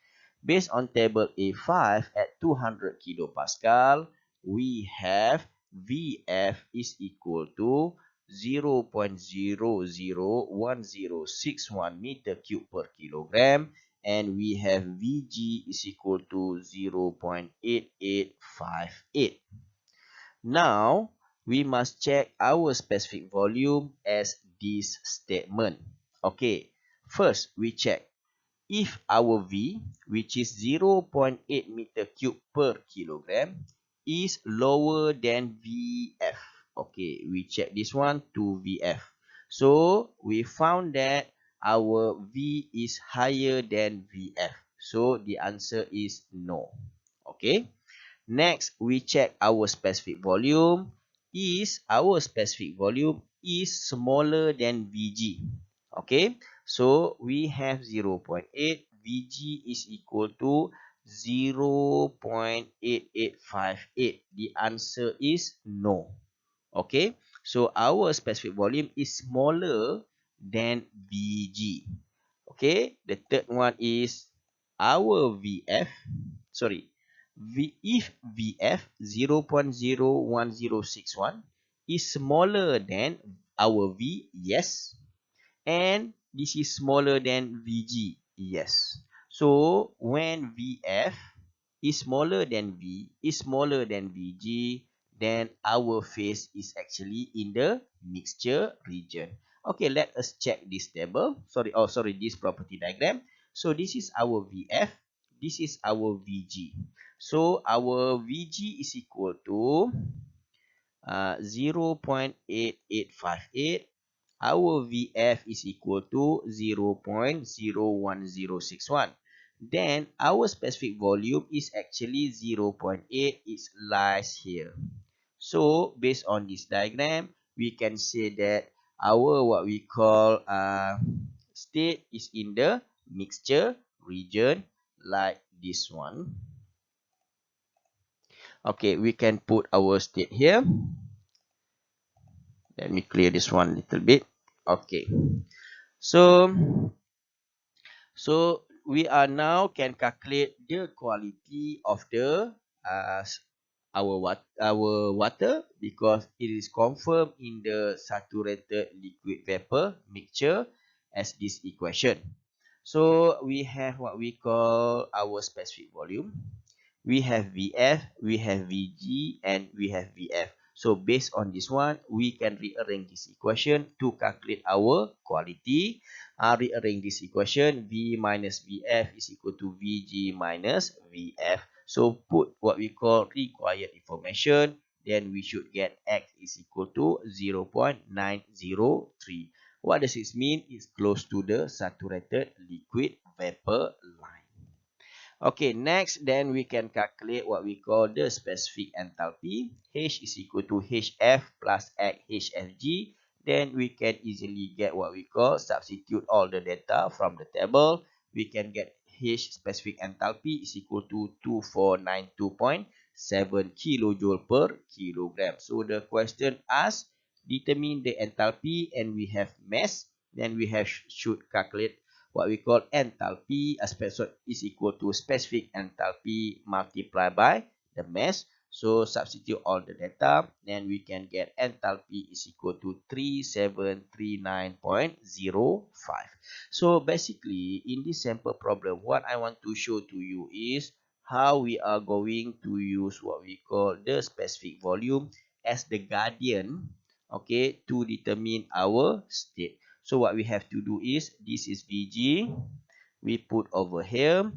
Based on table A5 at 200 kilopascal, we have VF is equal to 0.001061 meter cube per kilogram, and we have Vg is equal to 0.8858. Now, we must check our specific volume as this statement. Okay, first we check if our V, which is 0.8 meter cube per kilogram, is lower than VF. Okay, we check this one to VF. So we found that our V is higher than VF. So the answer is no. Okay. Next, we check our specific volume. Our specific volume is smaller than Vg. Okay, so we have 0.8. Vg is equal to 0.8858. The answer is no. Okay, so our specific volume is smaller than Vg. Okay, the third one is our VF. Sorry, if VF 0.01061 is smaller than our V, yes. And this is smaller than Vg, yes. So when VF is smaller than V, is smaller than Vg, then our phase is actually in the mixture region. Okay, let us check this table. This property diagram. So this is our VF, this is our Vg. So our Vg is equal to 0.8858, our VF is equal to 0.01061. Then our specific volume is actually 0.8. It lies here. So based on this diagram, we can say that our what we call state is in the mixture region, like this one. Okay, we can put our state here. Let me clear this one a little bit. Okay, so we are now can calculate the quality of the uh, our water, because it is confirmed in the saturated liquid vapor mixture as this equation. So we have what we call our specific volume. We have VF, we have VG, and we have VF. So based on this one, we can rearrange this equation to calculate our quality. Rearrange this equation, V minus VF is equal to VG minus VF. So put what we call required information, then we should get X is equal to 0.903. What does it mean? It's close to the saturated liquid vapor line. Okay, next, then we can calculate what we call the specific enthalpy. H is equal to HF plus X HFG. Then we can easily get what we call, substitute all the data from the table. We can get H specific enthalpy is equal to 2492.7 kilojoule per kilogram. So the question asks, determine the enthalpy, and we have mass. Then we have should calculate what we call enthalpy is equal to specific enthalpy multiplied by the mass. So substitute all the data, then we can get enthalpy is equal to 3739.05. So basically, in this sample problem, what I want to show to you is how we are going to use what we call the specific volume as the guardian, okay, to determine our state. So what we have to do is, this is VG, we put over here.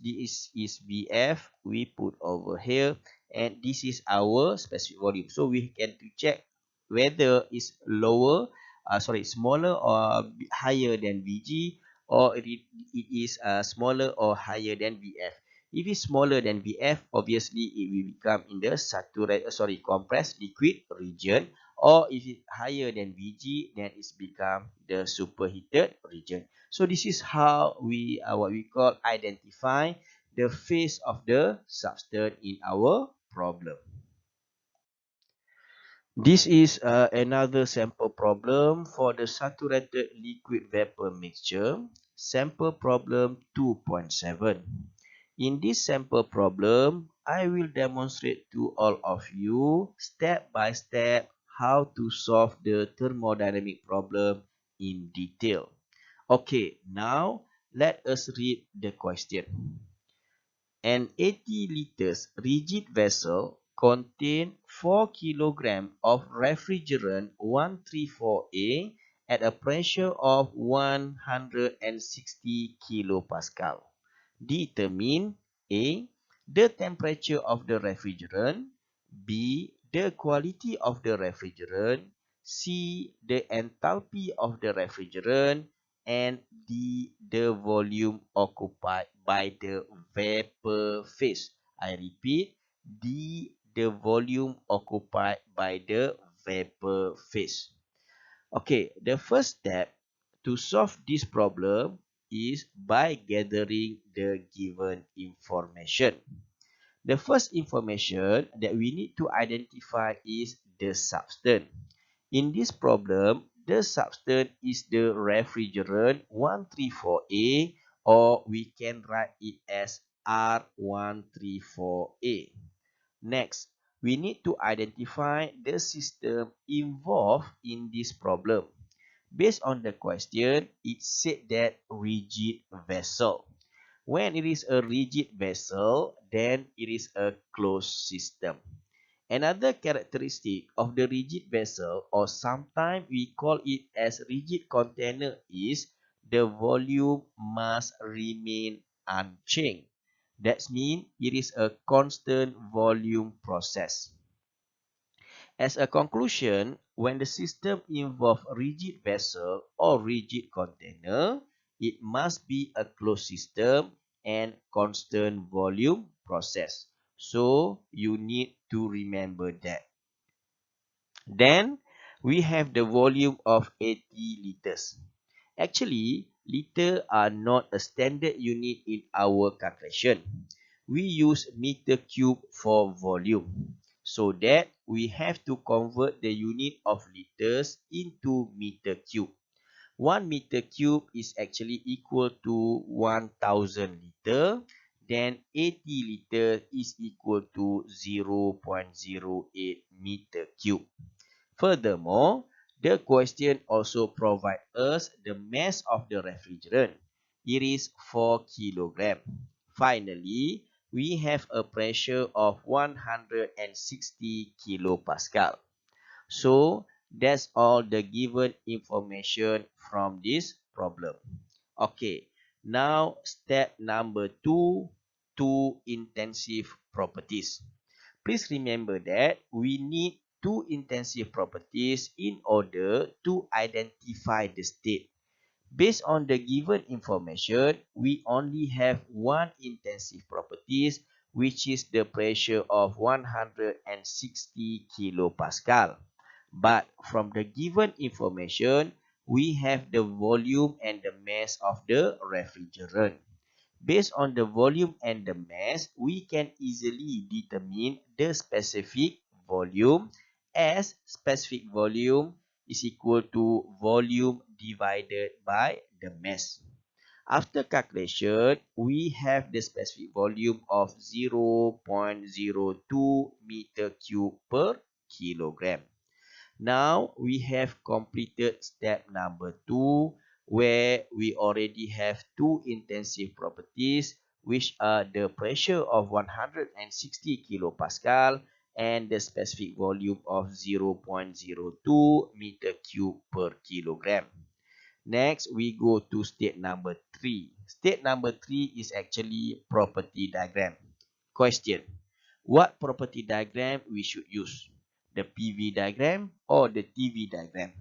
This is VF, we put over here. And this is our specific volume. So we can to check whether it's smaller or higher than VG, or it is smaller or higher than VF. If it's smaller than VF, obviously it will become in the compressed liquid region. Or if it's higher than VG, then it's become the superheated region. So this is how we what we call identify the phase of the substance in our problem. This is another sample problem for the saturated liquid vapor mixture, sample problem 2.7. In this sample problem, I will demonstrate to all of you step by step how to solve the thermodynamic problem in detail. Okay, now let us read the question. An 80 liters rigid vessel contains 4 kg of refrigerant 134A at a pressure of 160 kilopascal. Determine A, the temperature of the refrigerant, B, the quality of the refrigerant, C, the enthalpy of the refrigerant, and D, the volume occupied by the vapor phase. I repeat, D, the volume occupied by the vapor phase. Okay, the first step to solve this problem is by gathering the given information. The first information that we need to identify is the substance. In this problem, the substance is the refrigerant 134A, or we can write it as R134A. Next, we need to identify the system involved in this problem. Based on the question, it said that rigid vessel. When it is a rigid vessel, then it is a closed system. Another characteristic of the rigid vessel, or sometimes we call it as rigid container, is the volume must remain unchanged. That means it is a constant volume process. As a conclusion, when the system involves rigid vessel or rigid container, it must be a closed system and constant volume process. So you need to remember that. Then we have the volume of 80 liters. Actually, liter are not a standard unit in our calculation. We use meter cube for volume. So that we have to convert the unit of liters into meter cube. 1 meter cube is actually equal to 1000 liter. Then 80 liter is equal to 0.08 meter cube. Furthermore, the question also provides us the mass of the refrigerant. It is 4 kilogram. Finally, we have a pressure of 160 kilopascal. So, that's all the given information from this problem. Okay, now step number 2, two intensive properties. Please remember that we need two intensive properties in order to identify the state. Based on the given information, we only have one intensive properties, which is the pressure of 160 kilopascal. But from the given information, we have the volume and the mass of the refrigerant. Based on the volume and the mass, we can easily determine the specific volume, as specific volume is equal to volume divided by the mass. After calculation, we have the specific volume of 0.02 meter cube per kilogram. Now we have completed step number 2, where we already have two intensive properties, which are the pressure of 160 kilopascal and the specific volume of 0.02 meter cube per kilogram. Next, we go to state number 3. State number 3 is actually property diagram. Question: what property diagram we should use? The PV diagram or the TV diagram?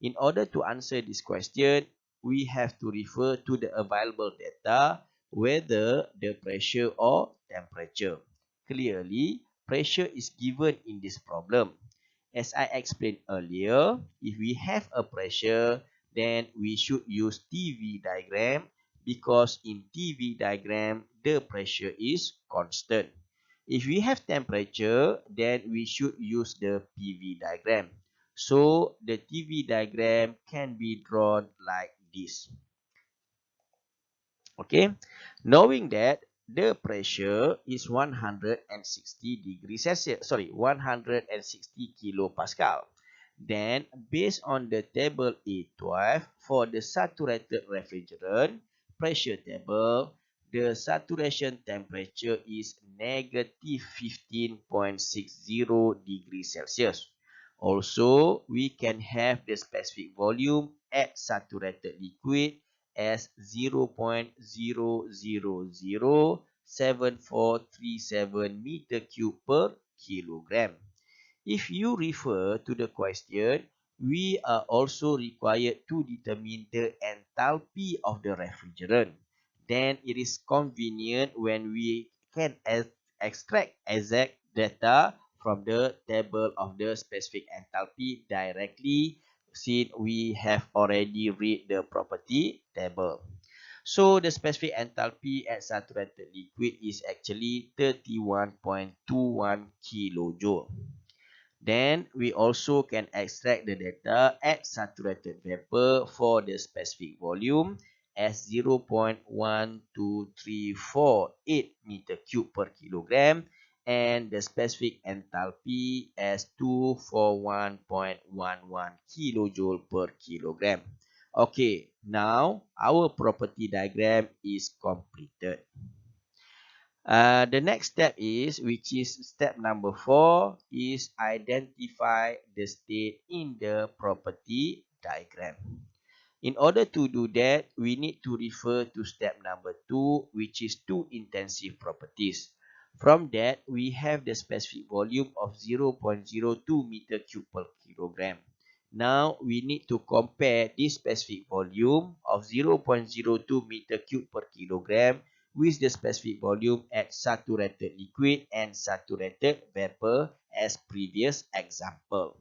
In order to answer this question, we have to refer to the available data, whether the pressure or temperature. Clearly, pressure is given in this problem. As I explained earlier, if we have a pressure, then we should use TV diagram, because in TV diagram, the pressure is constant. If we have temperature, then we should use the PV diagram. So the TV diagram can be drawn like this. Okay, knowing that the pressure is 160 degrees Celsius, 160 kilopascal. Then, based on the table A12 for the saturated refrigerant pressure table, the saturation temperature is negative 15.60 degrees Celsius. Also, we can have the specific volume at saturated liquid as 0.0007437 meter cube per kilogram. If you refer to the question, we are also required to determine the enthalpy of the refrigerant. Then it is convenient when we can extract exact data from the table of the specific enthalpy directly, since we have already read the property table. So the specific enthalpy at saturated liquid is actually 31.21 kilojoule. Then we also can extract the data at saturated vapor for the specific volume as 0.12348 meter cube per kilogram and the specific enthalpy as 241.11 kilojoule per kilogram. Okay, now our property diagram is completed. The next step is, which is step number 4, is identify the state in the property diagram. In order to do that, we need to refer to step number 2, which is two intensive properties. From that, we have the specific volume of 0.02 meter cube per kilogram. Now, we need to compare this specific volume of 0.02 meter cube per kilogram with the specific volume at saturated liquid and saturated vapor as previous example.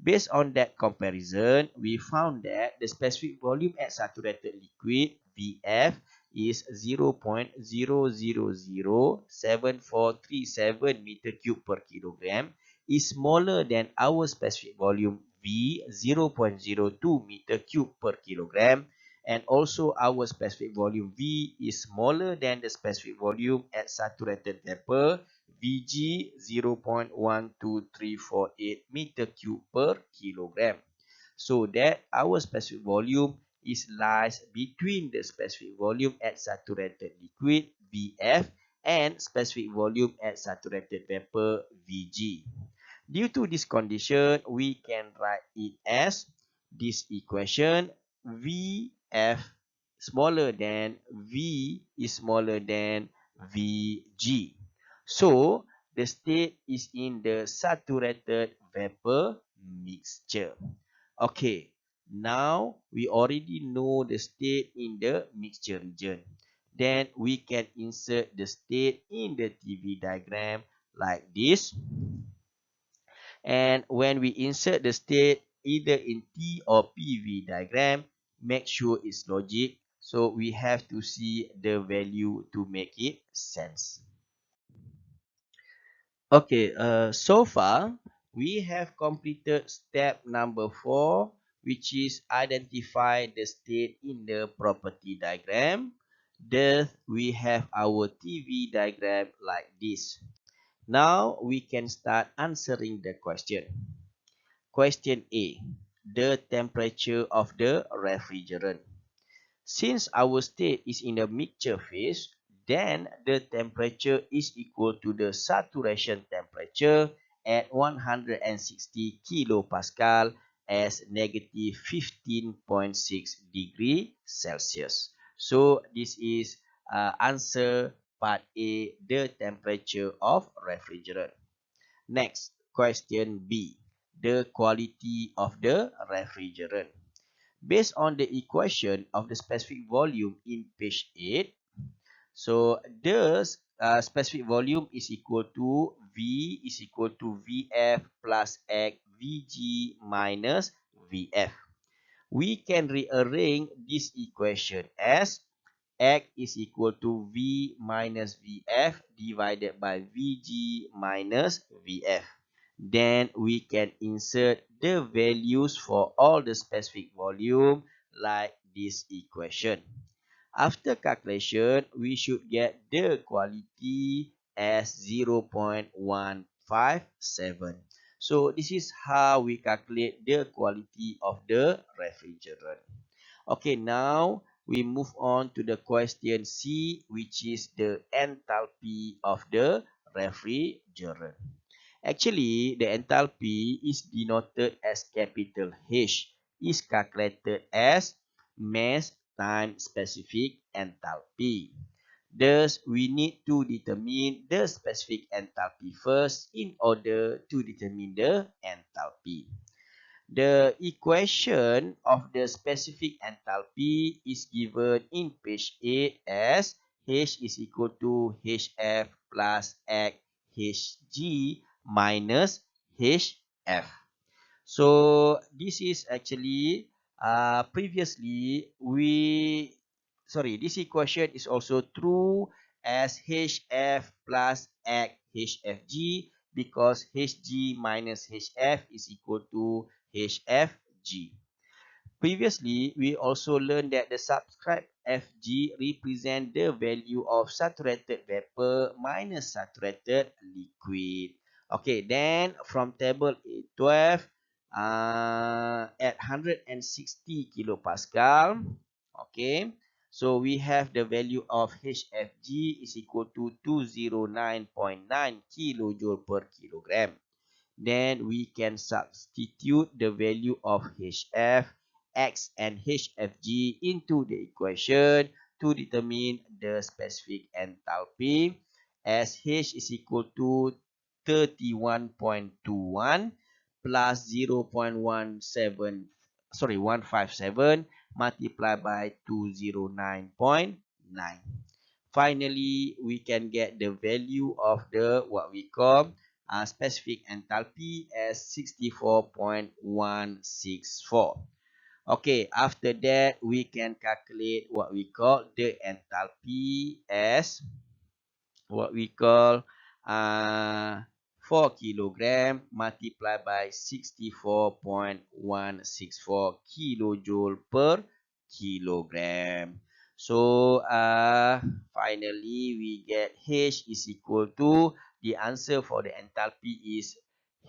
Based on that comparison, we found that the specific volume at saturated liquid VF is 0.0007437 meter cube per kilogram, is smaller than our specific volume V 0.02 meter cube per kilogram, and also our specific volume V is smaller than the specific volume at saturated vapor Vg 0.12348 meter cube per kilogram. So that our specific volume is lies between the specific volume at saturated liquid Vf and specific volume at saturated vapor Vg. Due to this condition, we can write it as this equation Vf smaller than V is smaller than Vg. So, the state is in the saturated vapor mixture. Okay, now we already know the state in the mixture region. Then we can insert the state in the TV diagram like this. And when we insert the state either in T or PV diagram, make sure it's logic. So we have to see the value to make it sense. Okay, so far we have completed step number 4, which is identify the state in the property diagram. Thus, we have our TV diagram like this. Now we can start answering the question. Question A. The temperature of the refrigerant. Since our state is in the mixture phase, then the temperature is equal to the saturation temperature at 160 kilopascal as negative 15.6 degree Celsius. So this is answer part A, the temperature of refrigerant. Next, question B, the quality of the refrigerant. Based on the equation of the specific volume in page 8, so the specific volume is equal to V is equal to Vf plus X Vg minus Vf. We can rearrange this equation as X is equal to V minus Vf divided by Vg minus Vf. Then we can insert the values for all the specific volume like this equation. After calculation, we should get the quality as 0.157. So this is how we calculate the quality of the refrigerant. Okay, now we move on to the question C, which is the enthalpy of the refrigerant. Actually, the enthalpy is denoted as capital H, is calculated as mass times specific enthalpy. Thus, we need to determine the specific enthalpy first in order to determine the enthalpy. The equation of the specific enthalpy is given in page 8 as H is equal to HF plus X Hg minus HF. So this is actually this equation is also true as HF plus X HFG because Hg minus HF is equal to HFG. Previously, we also learned that the subscript Fg represent the value of saturated vapor minus saturated liquid. Okay, then from table A12, at 160 kilopascal, okay, so we have the value of HFG is equal to 209.9 kilojoule per kilogram. Then we can substitute the value of HF, X and HFG into the equation to determine the specific enthalpy. as H is equal to 31.21 plus 157 multiplied by 209.9. Finally, we can get the value of the what we call specific enthalpy as 64.164. Okay, after that we can calculate what we call the enthalpy as what we call uh, 4 kilogram multiplied by 64.164 kilojoule per kilogram. So finally we get H is equal to, the answer for the enthalpy is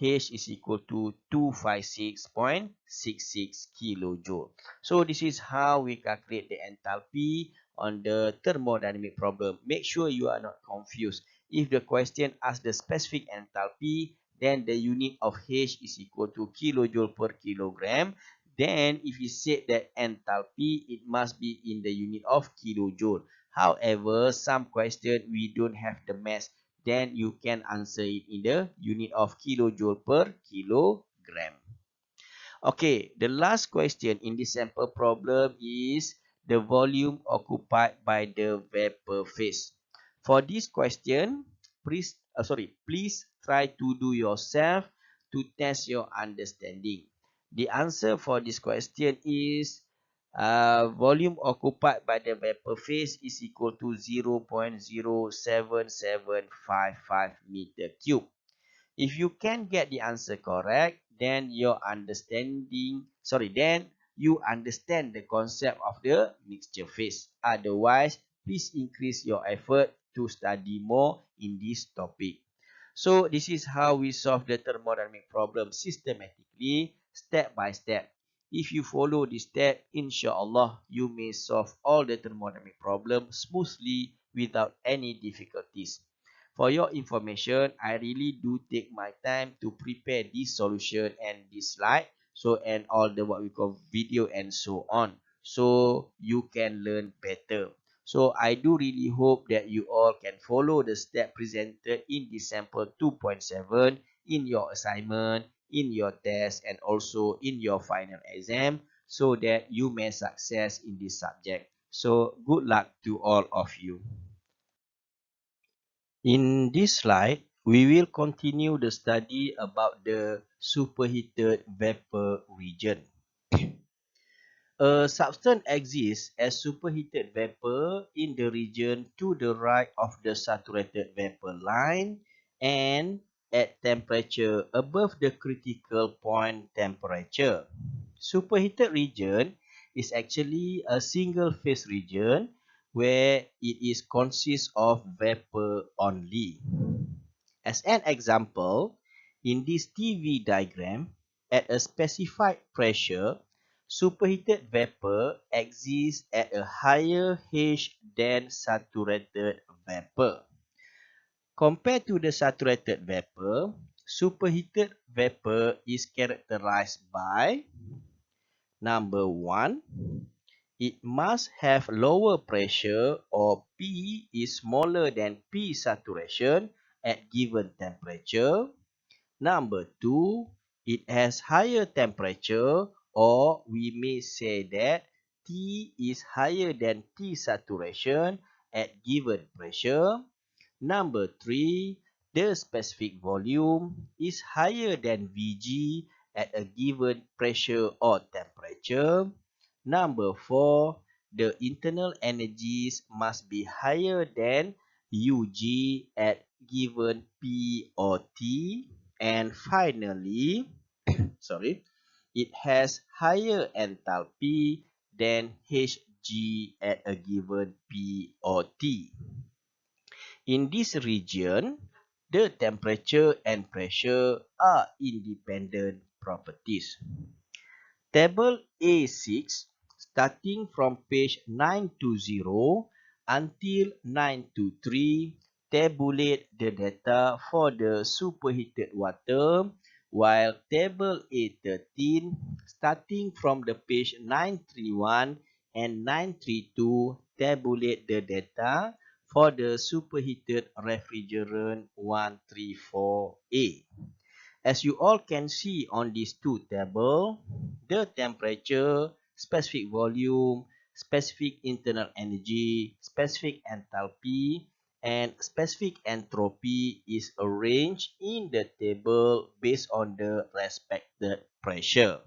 H is equal to 256.66 kilojoule. So this is how we calculate the enthalpy on the thermodynamic problem. Make sure you are not confused. If the question asks the specific enthalpy, then the unit of H is equal to kilojoule per kilogram. Then if you said that enthalpy, it must be in the unit of kilojoule. However, some question we don't have the mass, then you can answer it in the unit of kilojoule per kilogram. Okay, the last question in this sample problem is the volume occupied by the vapor phase. For this question, please try to do yourself to test your understanding. The answer for this question is volume occupied by the vapor phase is equal to 0.07755 meter cube. If you can get the answer correct, then you understand the concept of the mixture phase. Otherwise, please increase your effort to study more in this topic. So this is how we solve the thermodynamic problem systematically, step by step. If you follow this step, inshallah, you may solve all the thermodynamic problems smoothly without any difficulties. For your information, I really do take my time to prepare this solution and this slide, so and all the what we call video and so on, so you can learn better. So I do really hope that you all can follow the step presented in this sample 2.7 in your assignment, in your test, and also in your final exam, so that you may success in this subject. So good luck to all of you. In this slide, we will continue the study about the superheated vapor region. A substance exists as superheated vapor in the region to the right of the saturated vapor line and at temperature above the critical point temperature. Superheated region is actually a single phase region where it is consists of vapor only. As an example, in this TV diagram, at a specified pressure, superheated vapor exists at a higher H than saturated vapor. Compared to the saturated vapor, superheated vapor is characterized by number 1, it must have lower pressure or P is smaller than P saturation at given temperature. Number 2, it has higher temperature, or we may say that T is higher than T saturation at given pressure. Number 3, the specific volume is higher than Vg at a given pressure or temperature. Number 4, the internal energies must be higher than Ug at given P or T. And finally, it has higher enthalpy than Hg at a given P or T. In this region, the temperature and pressure are independent properties. Table A6, starting from page 920 until 923, tabulate the data for the superheated water, while table A13, starting from the page 931 and 932, tabulate the data for the superheated refrigerant 134A. As you all can see on these two tables, the temperature, specific volume, specific internal energy, specific enthalpy, and specific entropy is arranged in the table based on the respected pressure.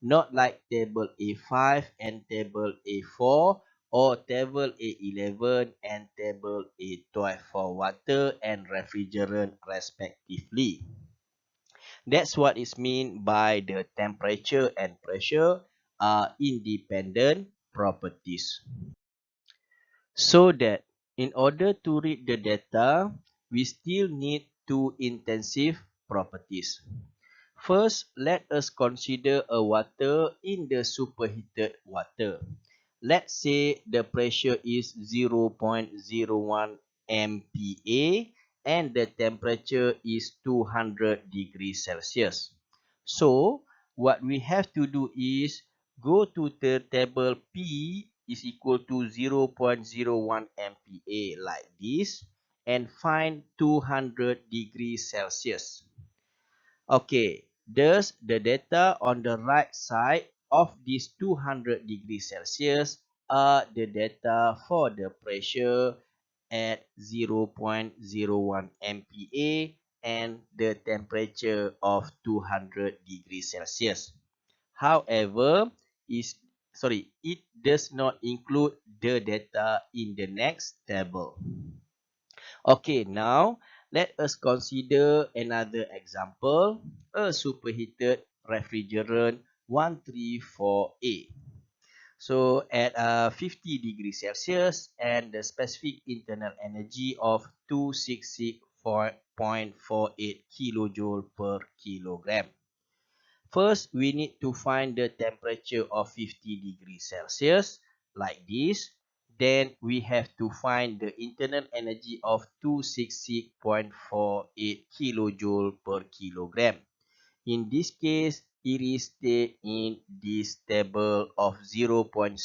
Not like table A5 and table A4 or table A11 and table A12 for water and refrigerant respectively. That's what is meant by the temperature and pressure are independent properties. So that in order to read the data, we still need two intensive properties. First, let us consider a water in the superheated water. Let's say the pressure is 0.01 MPa and the temperature is 200 degrees Celsius. So, what we have to do is go to the table P is equal to 0.01 MPa like this and find 200 degrees Celsius. Okay, thus the data on the right side of this 200 degrees Celsius are the data for the pressure at 0.01 MPa and the temperature of 200 degrees Celsius. However, it does not include the data in the next table. Okay, now let us consider another example, a superheated refrigerant 134A. So at 50 degrees Celsius and the specific internal energy of 266.48 kilojoule per kilogram. First, we need to find the temperature of 50 degrees Celsius like this. Then we have to find the internal energy of 266.48 kilojoule per kilogram. In this case, it is in this table of 0.6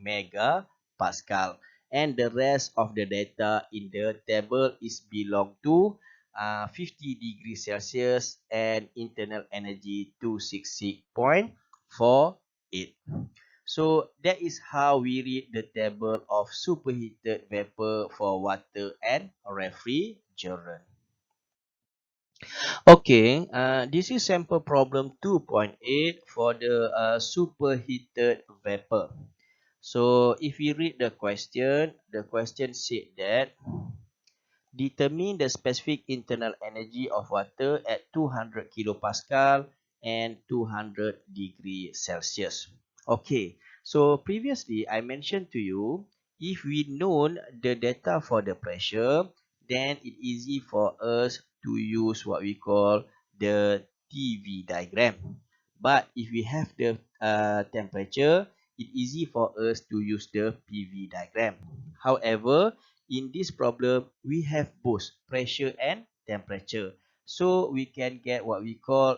megapascal. And the rest of the data in the table is belong to 50 degrees Celsius and internal energy 266.48. So that is how we read the table of superheated vapor for water and refrigerant. Okay, this is sample problem 2.8 for the superheated vapor. So if we read the question said that determine the specific internal energy of water at 200 kilopascal and 200 degree Celsius. Okay, so previously I mentioned to you, if we know the data for the pressure, then it's easy for us to use what we call the TV diagram. But if we have the temperature, it's easy for us to use the PV diagram. However, in this problem, we have both pressure and temperature. So we can get what we call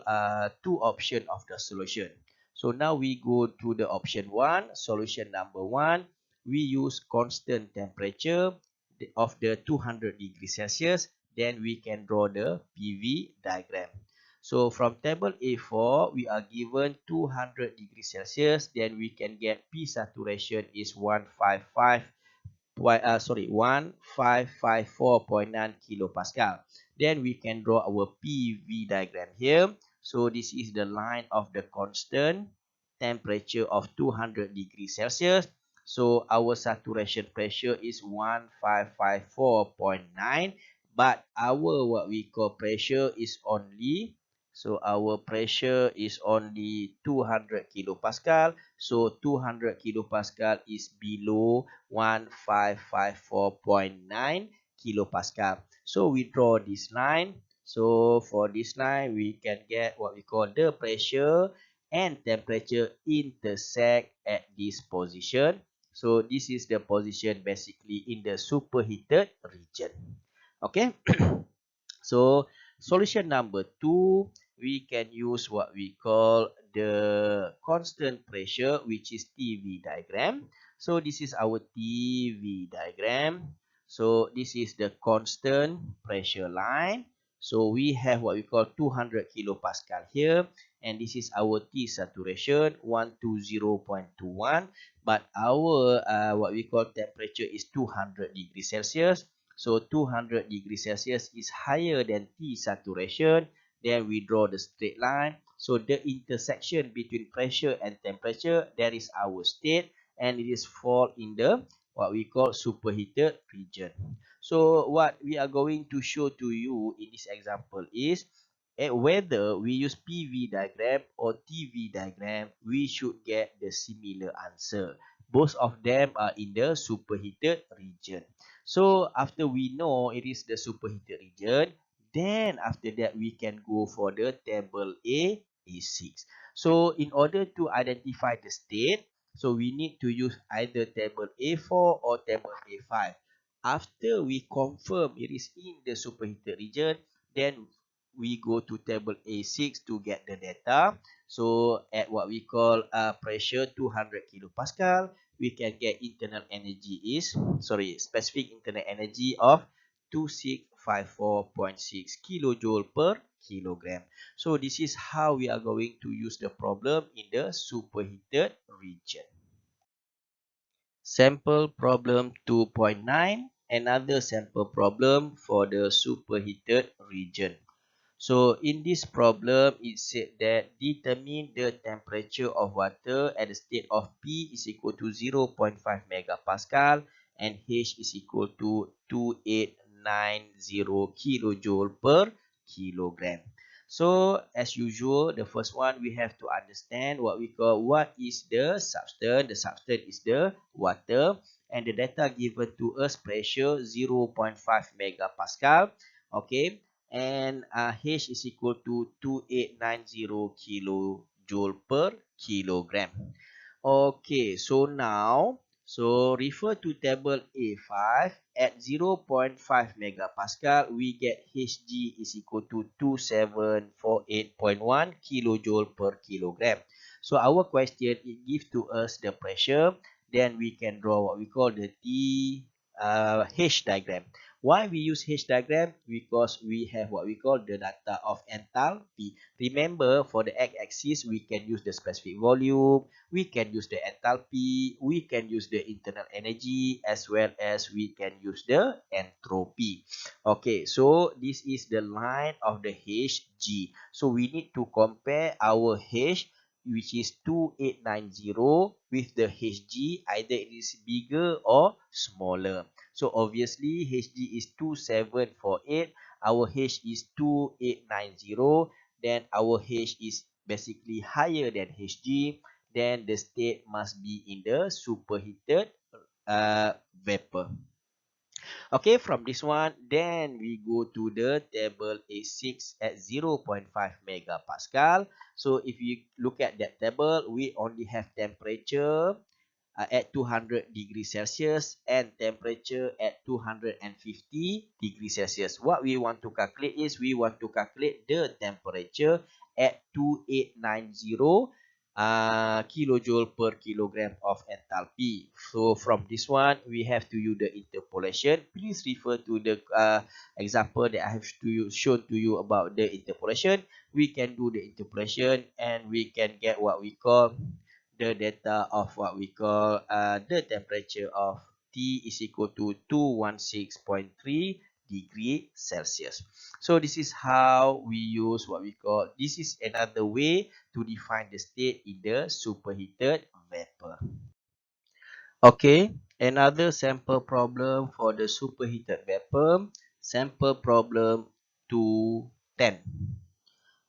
two options of the solution. So now we go to the option 1, solution number 1. We use constant temperature of the 200 degrees Celsius. Then we can draw the PV diagram. So from table A4, we are given 200 degrees Celsius. Then we can get P saturation is 1554.9 kilopascal. Then we can draw our PV diagram here. So this is the line of the constant temperature of 200 degrees Celsius. So our saturation pressure is 1554.9, but our what we call pressure is only, so our pressure is only 200 kilopascal. So 200 kilopascal is below 1554.9 kilopascal. So we draw this line. So for this line, we can get what we call the pressure and temperature intersect at this position. So this is the position basically in the superheated region. Okay. So solution number 2, we can use what we call the constant pressure, which is TV diagram. So this is our TV diagram. So this is the constant pressure line. So we have what we call 200 kilopascal here, and this is our T saturation 120.21. But our what we call temperature is 200 degrees Celsius. So 200 degrees Celsius is higher than T saturation. Then we draw the straight line. So the intersection between pressure and temperature, that is our state, and it is fall in the what we call superheated region. So what we are going to show to you in this example is whether we use PV diagram or TV diagram, we should get the similar answer. Both of them are in the superheated region. So after we know it is the superheated region, then after that we can go for the table A6. So in order to identify the state, so we need to use either table A4 or table A5. After we confirm it is in the superheated region, then we go to table A6 to get the data. So at what we call pressure 200 kilopascal, we can get internal energy is, specific internal energy of 2654.6 kilojoule per kilogram. So this is how we are going to use the problem in the superheated region. Sample problem 2.9, another sample problem for the superheated region. So in this problem, it said that determine the temperature of water at the state of P is equal to 0.5 megapascal and H is equal to 2890 kilojoule per kilogram. So as usual, the first one we have to understand what we call what is the substance. The substance is the water, and the data given to us pressure 0.5 megapascal. Okay, and H is equal to 2890 kilojoule per kilogram. Okay, so now, so refer to table A5 at 0.5 megapascal, we get Hg is equal to 2748.1 kilojoule per kilogram. So our question, it gives to us the pressure, then we can draw what we call the H diagram. Why we use H diagram? Because we have what we call the data of enthalpy. Remember, for the x-axis, we can use the specific volume, we can use the enthalpy, we can use the internal energy, as well as we can use the entropy. Okay, so this is the line of the Hg. So we need to compare our H, which is 2890, with the Hg, either it is bigger or smaller. So obviously Hg is 2748, our H is 2890, then our H is basically higher than Hg, then the state must be in the superheated vapor. Okay, from this one, then we go to the table A6 at 0.5 megapascal. So if you look at that table, we only have temperature at 200 degrees Celsius and temperature at 250 degrees Celsius. What we want to calculate is we want to calculate the temperature at 2890 kilojoule per kilogram of enthalpy. So from this one, we have to use the interpolation. Please refer to the example that I have shown to you about the interpolation. We can do the interpolation and we can get what we call the data of what we call the temperature of T is equal to 216.3 degree Celsius. So this is how we use what we call, this is another way to define the state in the superheated vapor. Okay, another sample problem for the superheated vapor, sample problem 210.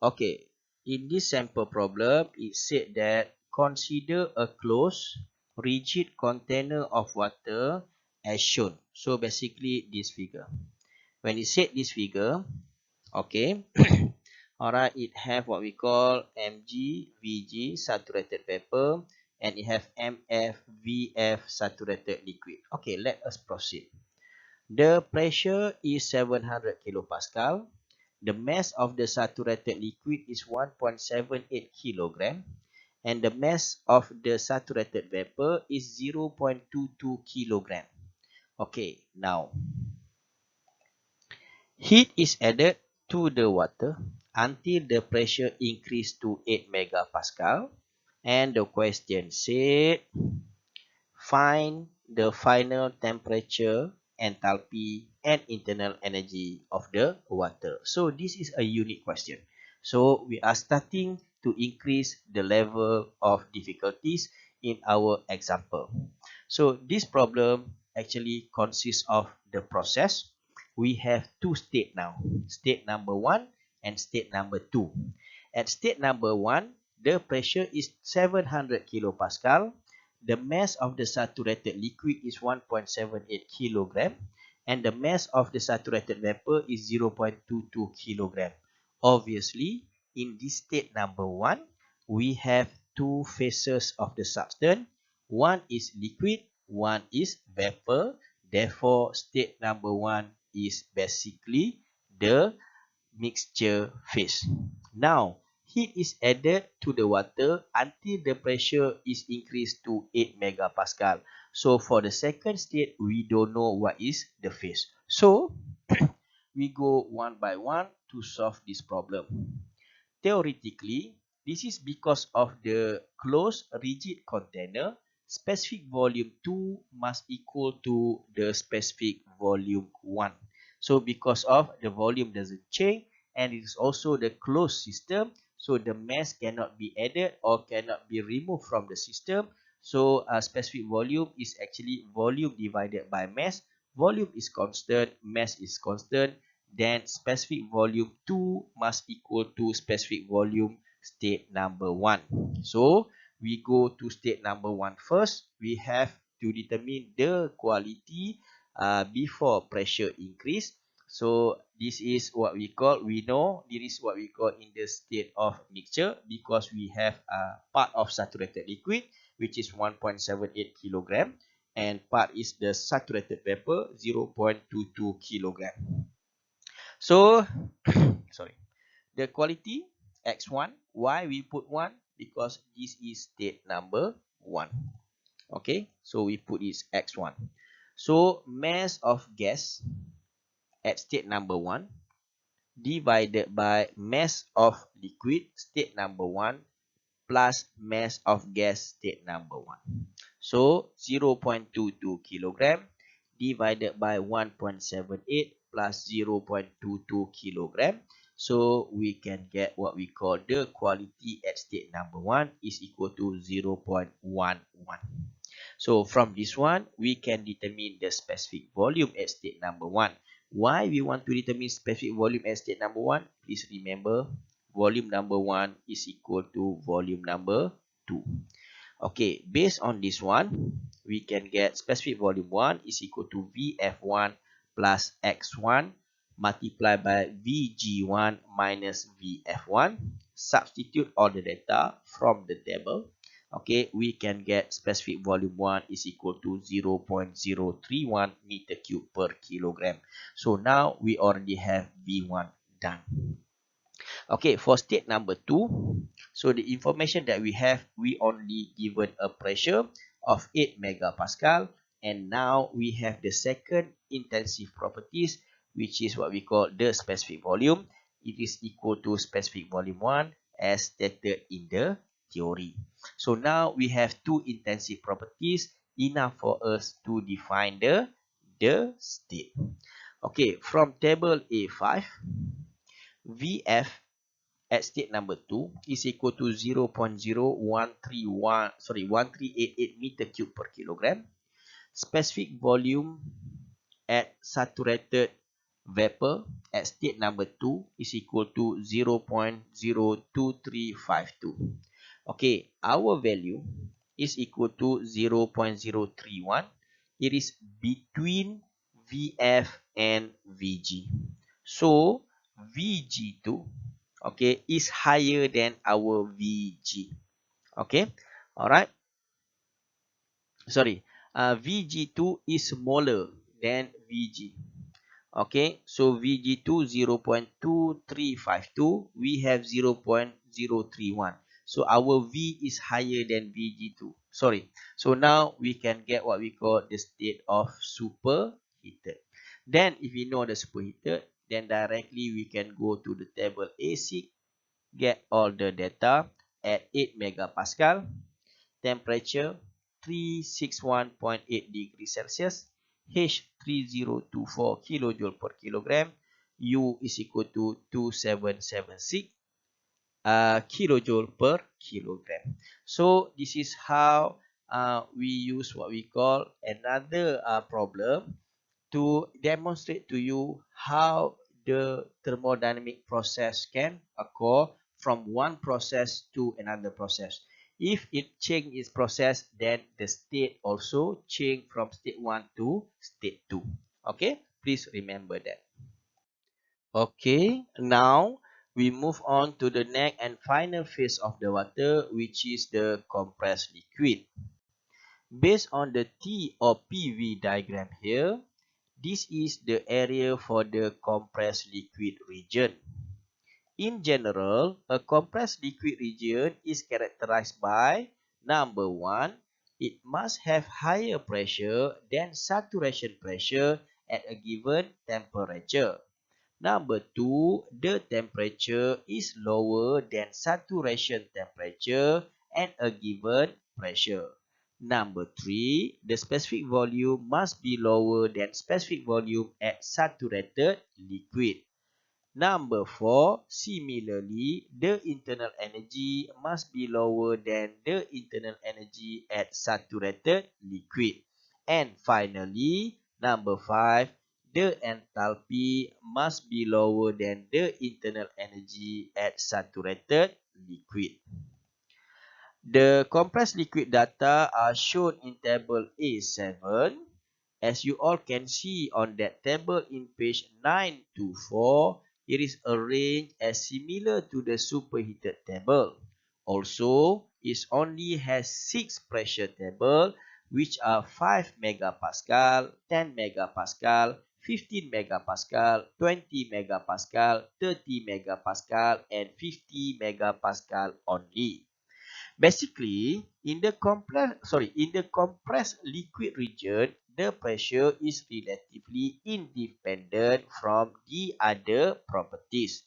Okay, in this sample problem, it said that consider a closed, rigid container of water as shown. So basically this figure. When it said this figure, okay, alright, it have what we call Mg, Vg, saturated vapor, and it have Mf, Vf, saturated liquid. Okay, let us proceed. The pressure is 700 kilopascal. The mass of the saturated liquid is 1.78 kilogram. And the mass of the saturated vapor is 0.22 kilogram. Okay, now heat is added to the water until the pressure increased to 8 megapascal, and the question said find the final temperature, enthalpy, and internal energy of the water. So this is a unique question. So we are starting to increase the level of difficulties in our example. So this problem actually consists of the process. We have two states now, state number 1 and state number 2. At state number 1, the pressure is 700 kilopascal. The mass of the saturated liquid is 1.78 kilogram, and the mass of the saturated vapor is 0.22 kilogram. Obviously, in this state number 1, we have two phases of the substance. One is liquid, one is vapor. Therefore, state number 1 is basically the mixture phase. Now, heat is added to the water until the pressure is increased to 8 megapascal. So, for the second state, we don't know what is the phase. So, we go one by one to solve this problem. Theoretically, this is because of the closed rigid container, specific volume 2 must equal to the specific volume 1. So because of the volume doesn't change and it is also the closed system, so the mass cannot be added or cannot be removed from the system. So specific volume is actually volume divided by mass. Volume is constant, mass is constant. Then specific volume 2 must equal to specific volume state number 1. So we go to state number 1 first. We have to determine the quality before pressure increase. So this is what we call, we know this is what we call in the state of mixture, because we have a part of saturated liquid which is 1.78 kilogram and part is the saturated vapor 0.22 kilogram. So, sorry, the quality x1, why we put 1? Because this is state number 1. Okay, so we put this x1. So, mass of gas at state number 1 divided by mass of liquid state number 1 plus mass of gas state number 1. So 0.22 kilogram divided by 1.78 plus 0.22 kilogram. So we can get what we call the quality at state number 1 is equal to 0.11. So from this one, we can determine the specific volume at state number 1. Why we want to determine specific volume at state number 1? Please remember, volume number 1 is equal to volume number 2. Okay, based on this one, we can get specific volume 1 is equal to VF1 plus X1 multiplied by VG1 minus VF1. Substitute all the data from the table. Okay, we can get specific volume 1 is equal to 0.031 meter cube per kilogram. So now we already have V1 done. Okay, for state number 2, so the information that we have, we only given a pressure of 8 megapascal, and now we have the second intensive properties, which is what we call the specific volume. It is equal to specific volume 1 as stated in the theory. So now we have two intensive properties, enough for us to define the state. Okay, from table A5, VF at state number 2 is equal to 0.0138 meter cube per kilogram. Specific volume at saturated vapor at state number 2 is equal to 0.02352. Okay, our value is equal to 0.031. It is between VF and VG. So, VG2, okay, is higher than our VG. Okay, alright. Sorry, VG2 is smaller than VG. Okay, so VG2 0.2352, we have 0.031. So our V is higher than VG2. So now we can get what we call the state of superheated. Then if we know the superheated, then directly we can go to the table A6, get all the data at 8 megapascal, temperature 361.8 degrees Celsius, H 3024 kilojoule per kilogram, U is equal to 2776 kilojoule per kilogram. So this is how we use what we call another problem to demonstrate to you how the thermodynamic process can occur from one process to another process. If it change its process, then the state also change from state 1 to state 2. Okay, please remember that. Okay, now we move on to the next and final phase of the water, which is the compressed liquid. Based on the T or PV diagram here, this is the area for the compressed liquid region. In general, a compressed liquid region is characterized by number 1, it must have higher pressure than saturation pressure at a given temperature. Number 2, the temperature is lower than saturation temperature at a given pressure. Number 3, the specific volume must be lower than specific volume at saturated liquid. Number 4, similarly, the internal energy must be lower than the internal energy at saturated liquid. And finally, number 5, the enthalpy must be lower than the internal energy at saturated liquid. The compressed liquid data are shown in table A7. As you all can see on that table in page 924, it is arranged as similar to the superheated table. Also, it only has 6 pressure table, which are 5 megapascal, 10 megapascal, 15 megapascal, 20 megapascal, 30 megapascal, and 50 megapascal only. Basically, in the compressed liquid region, the pressure is relatively independent from the other properties.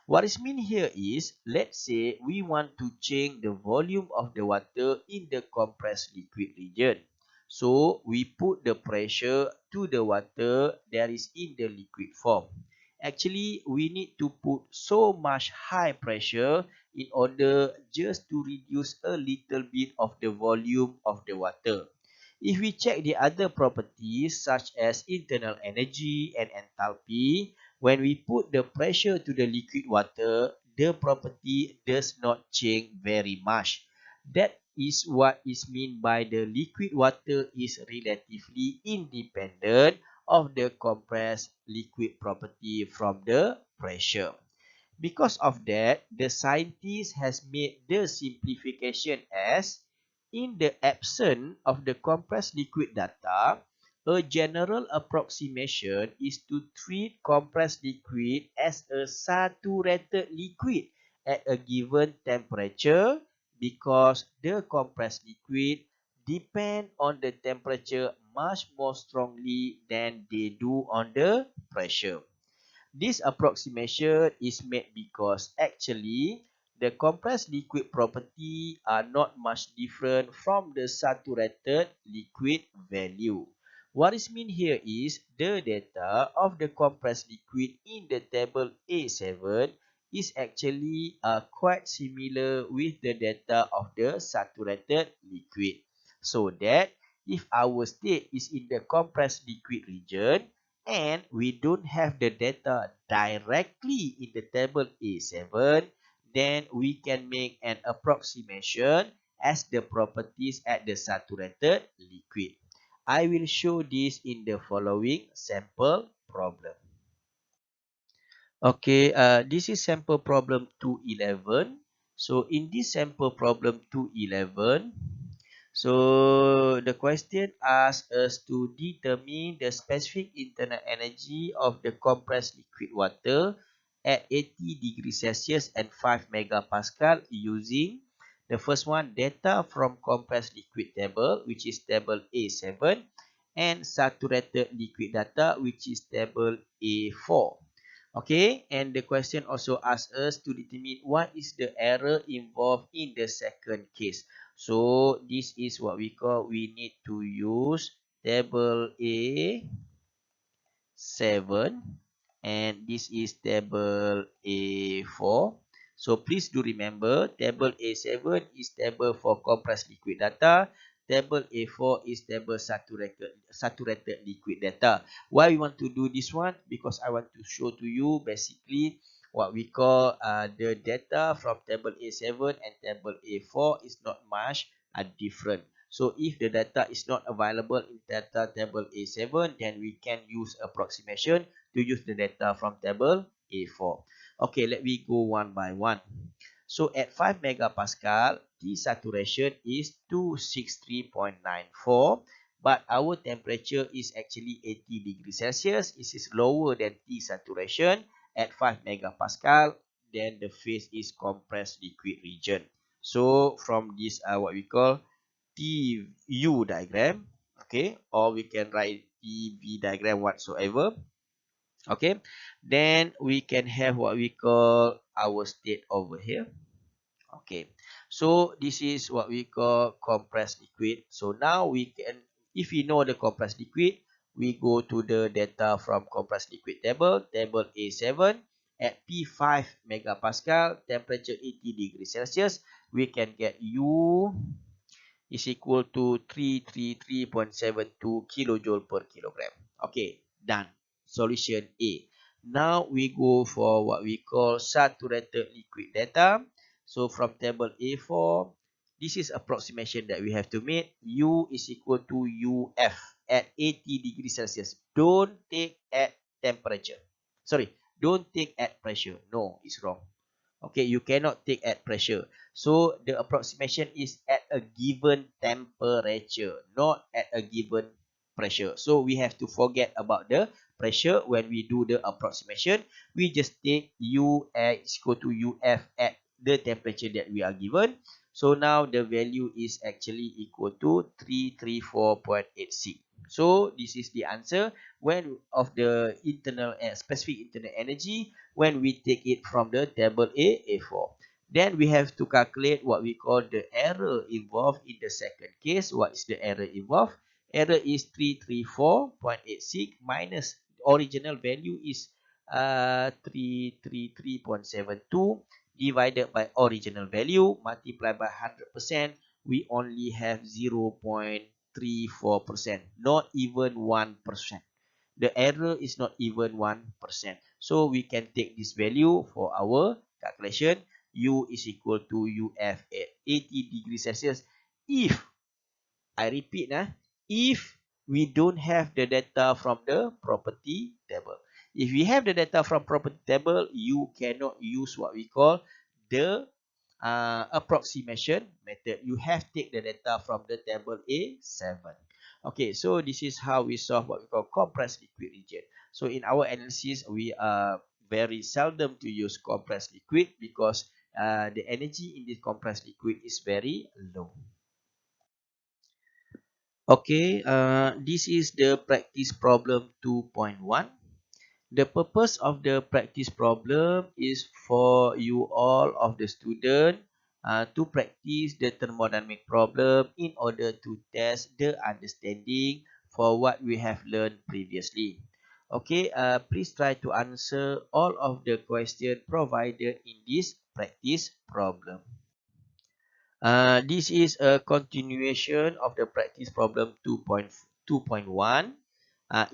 What is mean here is, let's say we want to change the volume of the water in the compressed liquid region. So we put the pressure to the water that is in the liquid form. Actually, we need to put so much high pressure in order just to reduce a little bit of the volume of the water. If we check the other properties such as internal energy and enthalpy, when we put the pressure to the liquid water, the property does not change very much. That is what is meant by the liquid water is relatively independent of the compressed liquid property from the pressure. Because of that, the scientist has made the simplification as, in the absence of the compressed liquid data, a general approximation is to treat compressed liquid as a saturated liquid at a given temperature because the compressed liquid depend on the temperature much more strongly than they do on the pressure. This approximation is made because actually the compressed liquid property are not much different from the saturated liquid value. What is mean here is the data of the compressed liquid in the table A7 is actually quite similar with the data of the saturated liquid. So that if our state is in the compressed liquid region, and we don't have the data directly in the table A7, then we can make an approximation as the properties at the saturated liquid. I will show this in the following sample problem. Okay, this is sample problem 211. So in this sample problem 211, so the question asks us to determine the specific internal energy of the compressed liquid water at 80 degrees Celsius and 5 megapascal using The first one, data from compressed liquid table, which is table A7, and saturated liquid data, which is table A4. Okay, and the question also asks us to determine what is the error involved in the second case. So this is what we call, we need to use table A7 and this is table A4. So please do remember, table A7 is table for compressed liquid data. Table A4 is table saturated liquid data. Why we want to do this one? Because I want to show to you basically what we call the data from table A7 and table A4 is not much different. So if the data is not available in data table A7, then we can use approximation to use the data from table A4. Okay, let me go one by one. So at 5 megapascal, T saturation is 263.94, but our temperature is actually 80 degrees Celsius. It is lower than T saturation at 5 megapascal. Then the phase is compressed liquid region. So from this, what we call TU diagram, okay, or we can write TV diagram whatsoever, okay, then we can have what we call our state over here. Okay, so this is what we call compressed liquid. So now we can, if we know the compressed liquid, we go to the data from compressed liquid table, table A7 at P5 megapascal, temperature 80 degrees Celsius, we can get U is equal to 333.72 kilojoule per kilogram. Okay, done. Solution A. Now we go for what we call saturated liquid data. So from table A4, this is approximation that we have to make. U is equal to UF at 80 degrees Celsius. Don't take at temperature. Sorry, don't take at pressure. No, it's wrong. Okay, you cannot take at pressure. So the approximation is at a given temperature, not at a given pressure. So we have to forget about the pressure when we do the approximation. We just take U is equal to UF at the temperature that we are given. So now the value is actually equal to 334.86. So this is the answer when of the internal specific internal energy when we take it from the table A4. Then we have to calculate what we call the error involved in the second case. What is the error involved? Error is 334.86 minus original value is 333.72 divided by original value multiplied by 100%. We only have 0.34%, not even 1%. The error is not even 1%. So we can take this value for our calculation. U is equal to UF at 80 degrees Celsius. If, I repeat, if we don't have the data from the property table. If we have the data from property table, you cannot use what we call the approximation method. You have to take the data from the table A7. Okay, so this is how we solve what we call compressed liquid region. So in our analysis, we are very seldom to use compressed liquid because the energy in this compressed liquid is very low. Okay, this is the practice problem 2.1. The purpose of the practice problem is for you all of the student to practice the thermodynamic problem in order to test the understanding for what we have learned previously. Okay, please try to answer all of the questions provided in this practice problem. This is a continuation of the practice problem 2.1.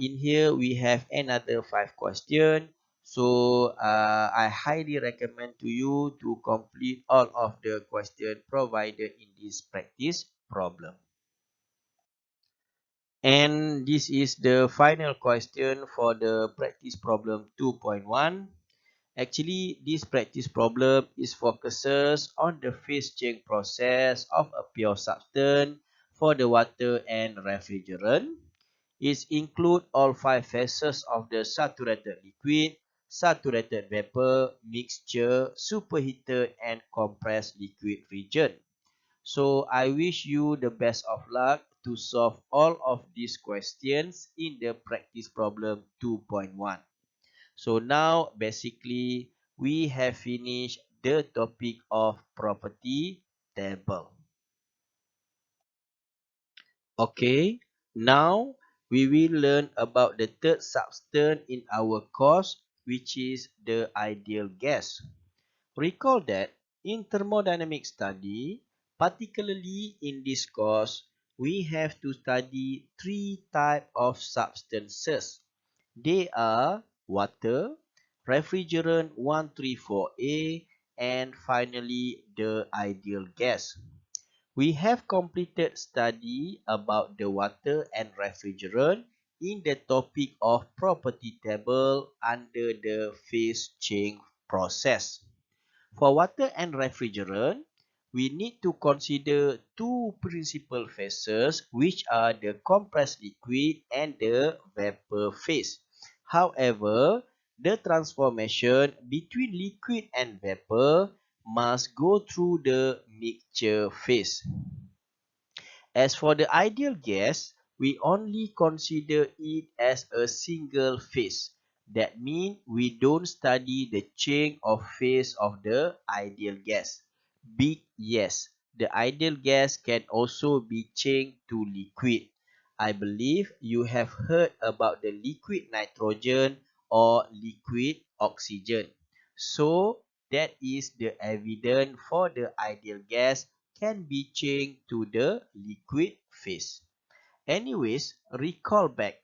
In here, we have another 5 questions. So, I highly recommend to you to complete all of the questions provided in this practice problem. And this is the final question for the practice problem 2.1. Actually, this practice problem is focuses on the phase change process of a pure substance for the water and refrigerant. It includes all 5 phases of the saturated liquid, saturated vapor, mixture, superheated, and compressed liquid region. So I wish you the best of luck to solve all of these questions in the practice problem 2.1. So now basically we have finished the topic of property table. Okay, now we will learn about the third substance in our course, which is the ideal gas. Recall that in thermodynamic study, particularly in this course, we have to study three types of substances. They are water, refrigerant 134A, and finally the ideal gas. We have completed study about the water and refrigerant in the topic of property table under the phase change process. For water and refrigerant, we need to consider two principal phases, which are the compressed liquid and the vapor phase. However, the transformation between liquid and vapor must go through the mixture phase. As for the ideal gas, we only consider it as a single phase. That means we don't study the change of phase of the ideal gas. Big yes, the ideal gas can also be changed to liquid. I believe you have heard about the liquid nitrogen or liquid oxygen. So that is the evidence for the ideal gas can be changed to the liquid phase. Anyways, recall back.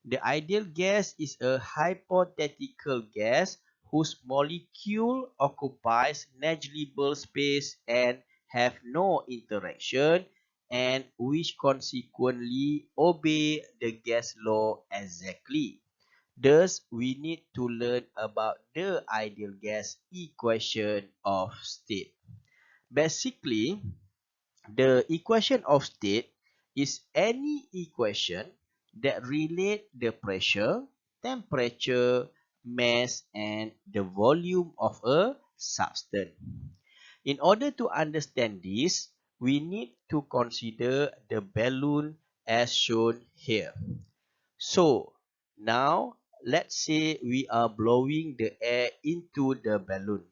The ideal gas is a hypothetical gas whose molecule occupies negligible space and have no interaction and which consequently obey the gas law exactly. Thus, we need to learn about the ideal gas equation of state. Basically, the equation of state is any equation that relate the pressure, temperature, mass, and the volume of a substance. In order to understand this, we need to consider the balloon as shown here. So, now let's say we are blowing the air into the balloon.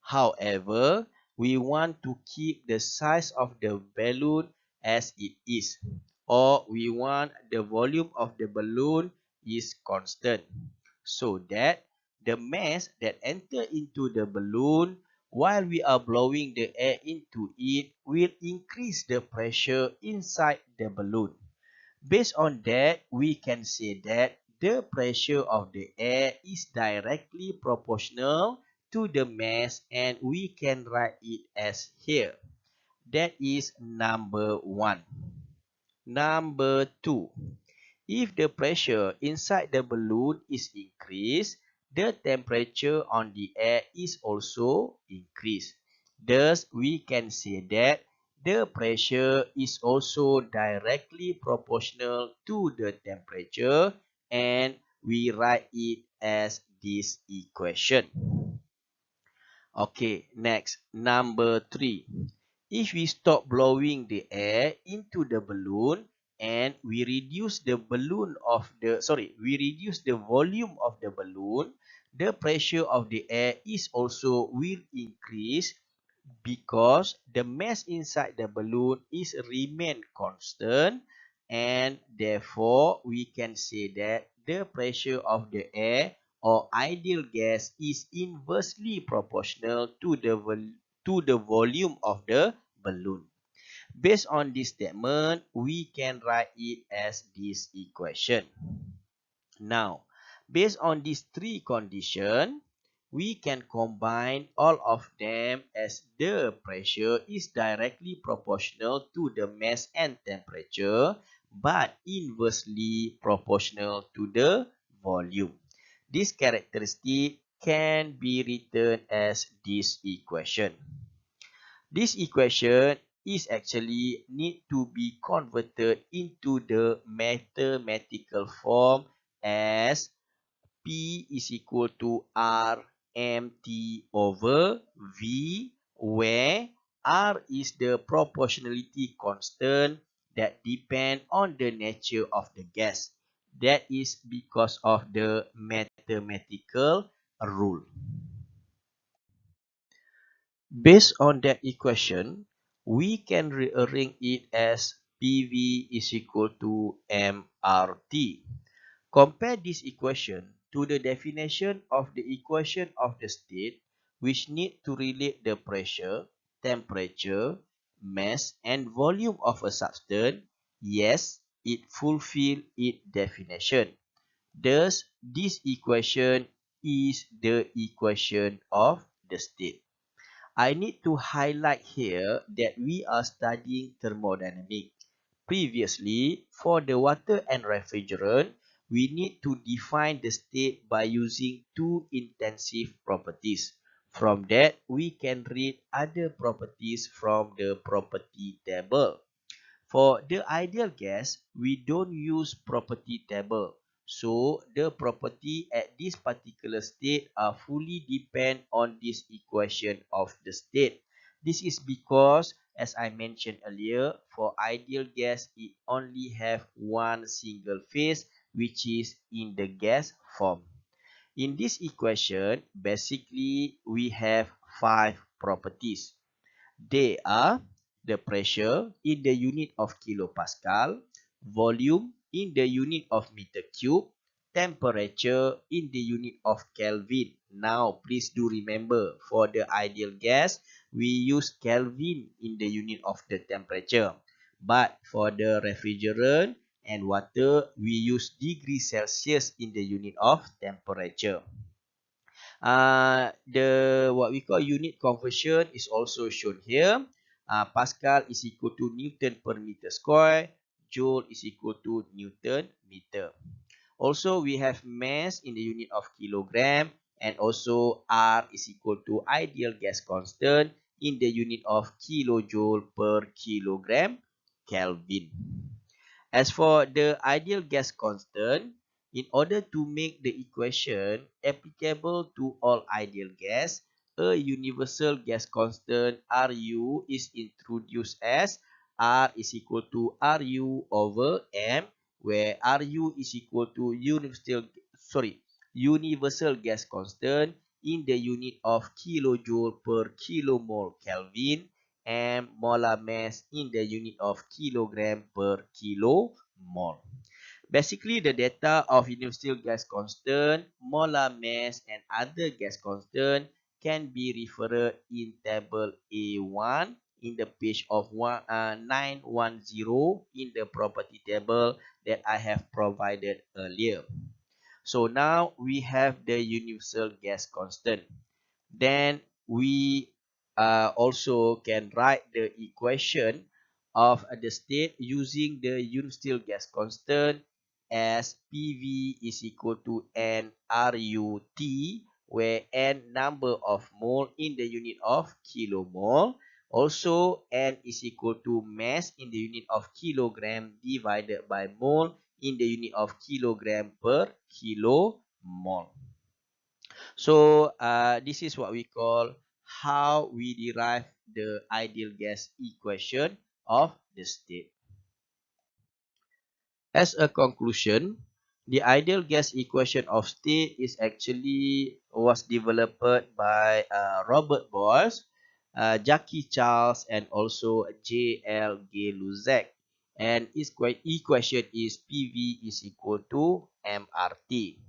However, we want to keep the size of the balloon as it is, or we want the volume of the balloon is constant, so that the mass that enter into the balloon while we are blowing the air into it will increase the pressure inside the balloon. Based on that, we can say that the pressure of the air is directly proportional to the mass, and we can write it as here. That is number 1. Number 2. If the pressure inside the balloon is increased, the temperature on the air is also increased. Thus, we can say that the pressure is also directly proportional to the temperature, and we write it as this equation. Okay, next, number 3. If we stop blowing the air into the balloon and we reduce the volume of the balloon, the pressure of the air is also will increase because the mass inside the balloon is remain constant, and therefore we can say that the pressure of the air or ideal gas is inversely proportional to the volume of the balloon. Based on this statement, we can write it as this equation. Now, based on these three conditions, we can combine all of them as the pressure is directly proportional to the mass and temperature, but inversely proportional to the volume. This characteristic can be written as this equation. This equation is actually need to be converted into the mathematical form as P is equal to R mt over V, where R is the proportionality constant that depend on the nature of the gas. That is because of the mathematical rule. Based on that equation, we can rearrange it as PV is equal to mRT. Compare this equation to the definition of the equation of the state, which need to relate the pressure, temperature, mass, and volume of a substance. Yes, it fulfills its definition. Thus, this equation is the equation of the state. I need to highlight here that we are studying thermodynamics. Previously, for the water and refrigerant, we need to define the state by using two intensive properties. From that, we can read other properties from the property table. For the ideal gas, we don't use property table. So, the property at this particular state are fully depend on this equation of the state. This is because, as I mentioned earlier, for ideal gas, it only have one single phase, which is in the gas form. In this equation, basically, we have five properties. They are the pressure in the unit of kilopascal, volume in the unit of meter cube, temperature in the unit of Kelvin. Now, please do remember, for the ideal gas, we use Kelvin in the unit of the temperature. But for the refrigerant and water, we use degree Celsius in the unit of temperature. The what we call unit conversion is also shown here. Pascal is equal to Newton per meter square. Joule is equal to Newton meter. Also, we have mass in the unit of kilogram, and also R is equal to ideal gas constant in the unit of kilojoule per kilogram Kelvin. As for the ideal gas constant, in order to make the equation applicable to all ideal gas, a universal gas constant Ru is introduced as R is equal to Ru over M, where Ru is equal to universal gas constant in the unit of kilojoule per kilomole Kelvin, and molar mass in the unit of kilogram per kilomole. Basically, the data of universal gas constant, molar mass, and other gas constant can be referred in table A1 in the page of 910 in the property table that I have provided earlier. So now we have the universal gas constant. Then we also can write the equation of the state using the universal gas constant as PV is equal to nRUT, where N number of mole in the unit of kilomole. Also, N is equal to mass in the unit of kilogram divided by mole in the unit of kilogram per kilomole. So this is what we call how we derive the ideal gas equation of the state. As a conclusion, the ideal gas equation of state is actually was developed by Robert Boyle, Jackie Charles, and also J.L. Gay-Lussac. And its equation is PV is equal to mRT.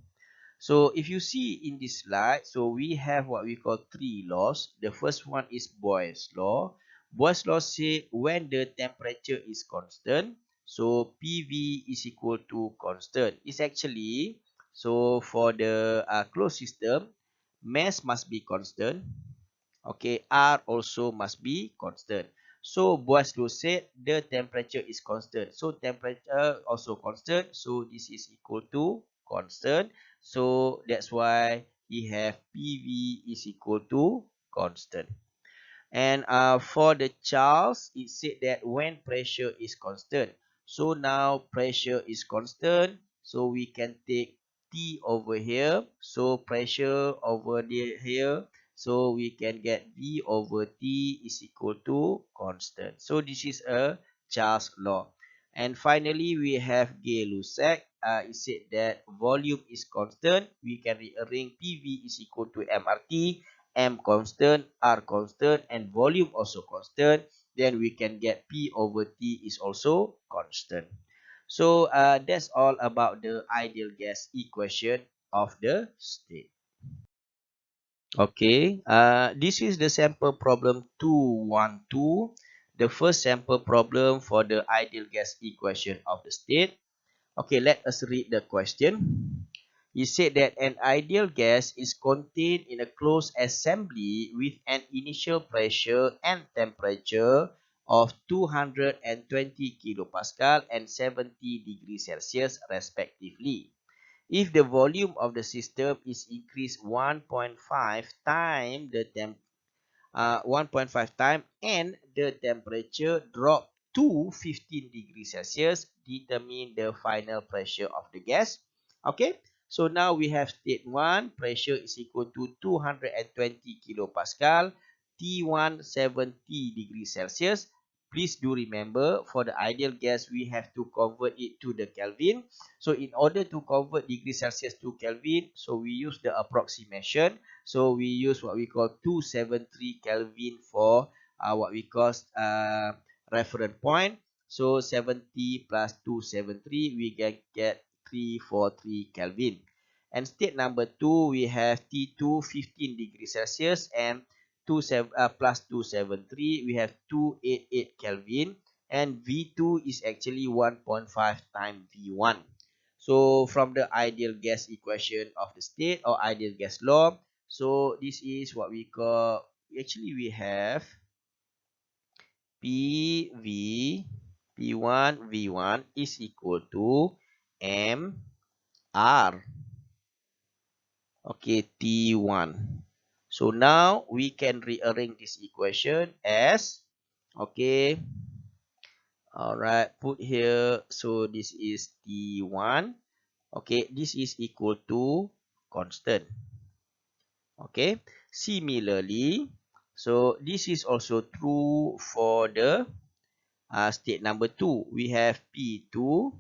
So if you see in this slide, so we have what we call three laws. The first one is Boyle's law. Boyle's law say when the temperature is constant, so PV is equal to constant. It's actually, so for the closed system, mass must be constant. Okay, R also must be constant. So Boyle's law said the temperature is constant. So temperature also constant. So this is equal to constant. So that's why he have PV is equal to constant. And for the Charles, it said that when pressure is constant. So now pressure is constant. So we can take T over here. So pressure over here. So we can get V over T is equal to constant. So this is a Charles law. And finally, we have Gay-Lussac. It said that volume is constant. We can rearrange PV is equal to MRT, M constant, R constant, and volume also constant. Then we can get P over T is also constant. So that's all about the ideal gas equation of the state. Okay, this is the sample problem 212. The first sample problem for the ideal gas equation of the state. Okay, let us read the question. He said that an ideal gas is contained in a closed assembly with an initial pressure and temperature of 220 kilopascal and 70 degrees Celsius respectively. If the volume of the system is increased 1.5 times the 1.5 time and the temperature drop to 15 degrees Celsius, determine the final pressure of the gas. Okay, so now we have state 1, pressure is equal to 220 kilopascal, T1 70 degrees Celsius. Please do remember, for the ideal gas, we have to convert it to the Kelvin. So in order to convert degrees Celsius to Kelvin, so we use the approximation. So we use what we call 273 Kelvin for what we call reference point. So 70 plus 273, we can get 343 Kelvin. And state number 2, we have T2 15 degrees Celsius and 273, we have 288 Kelvin. And V2 is actually 1.5 times V1. So from the ideal gas equation of the state or ideal gas law, so this is what we call, actually we have PV, P1, V1 is equal to MR. Okay, T1. So now we can rearrange this equation as, okay, alright, put here, so this is T1. Okay, this is equal to constant. Okay, similarly, so this is also true for the state number 2. We have P2,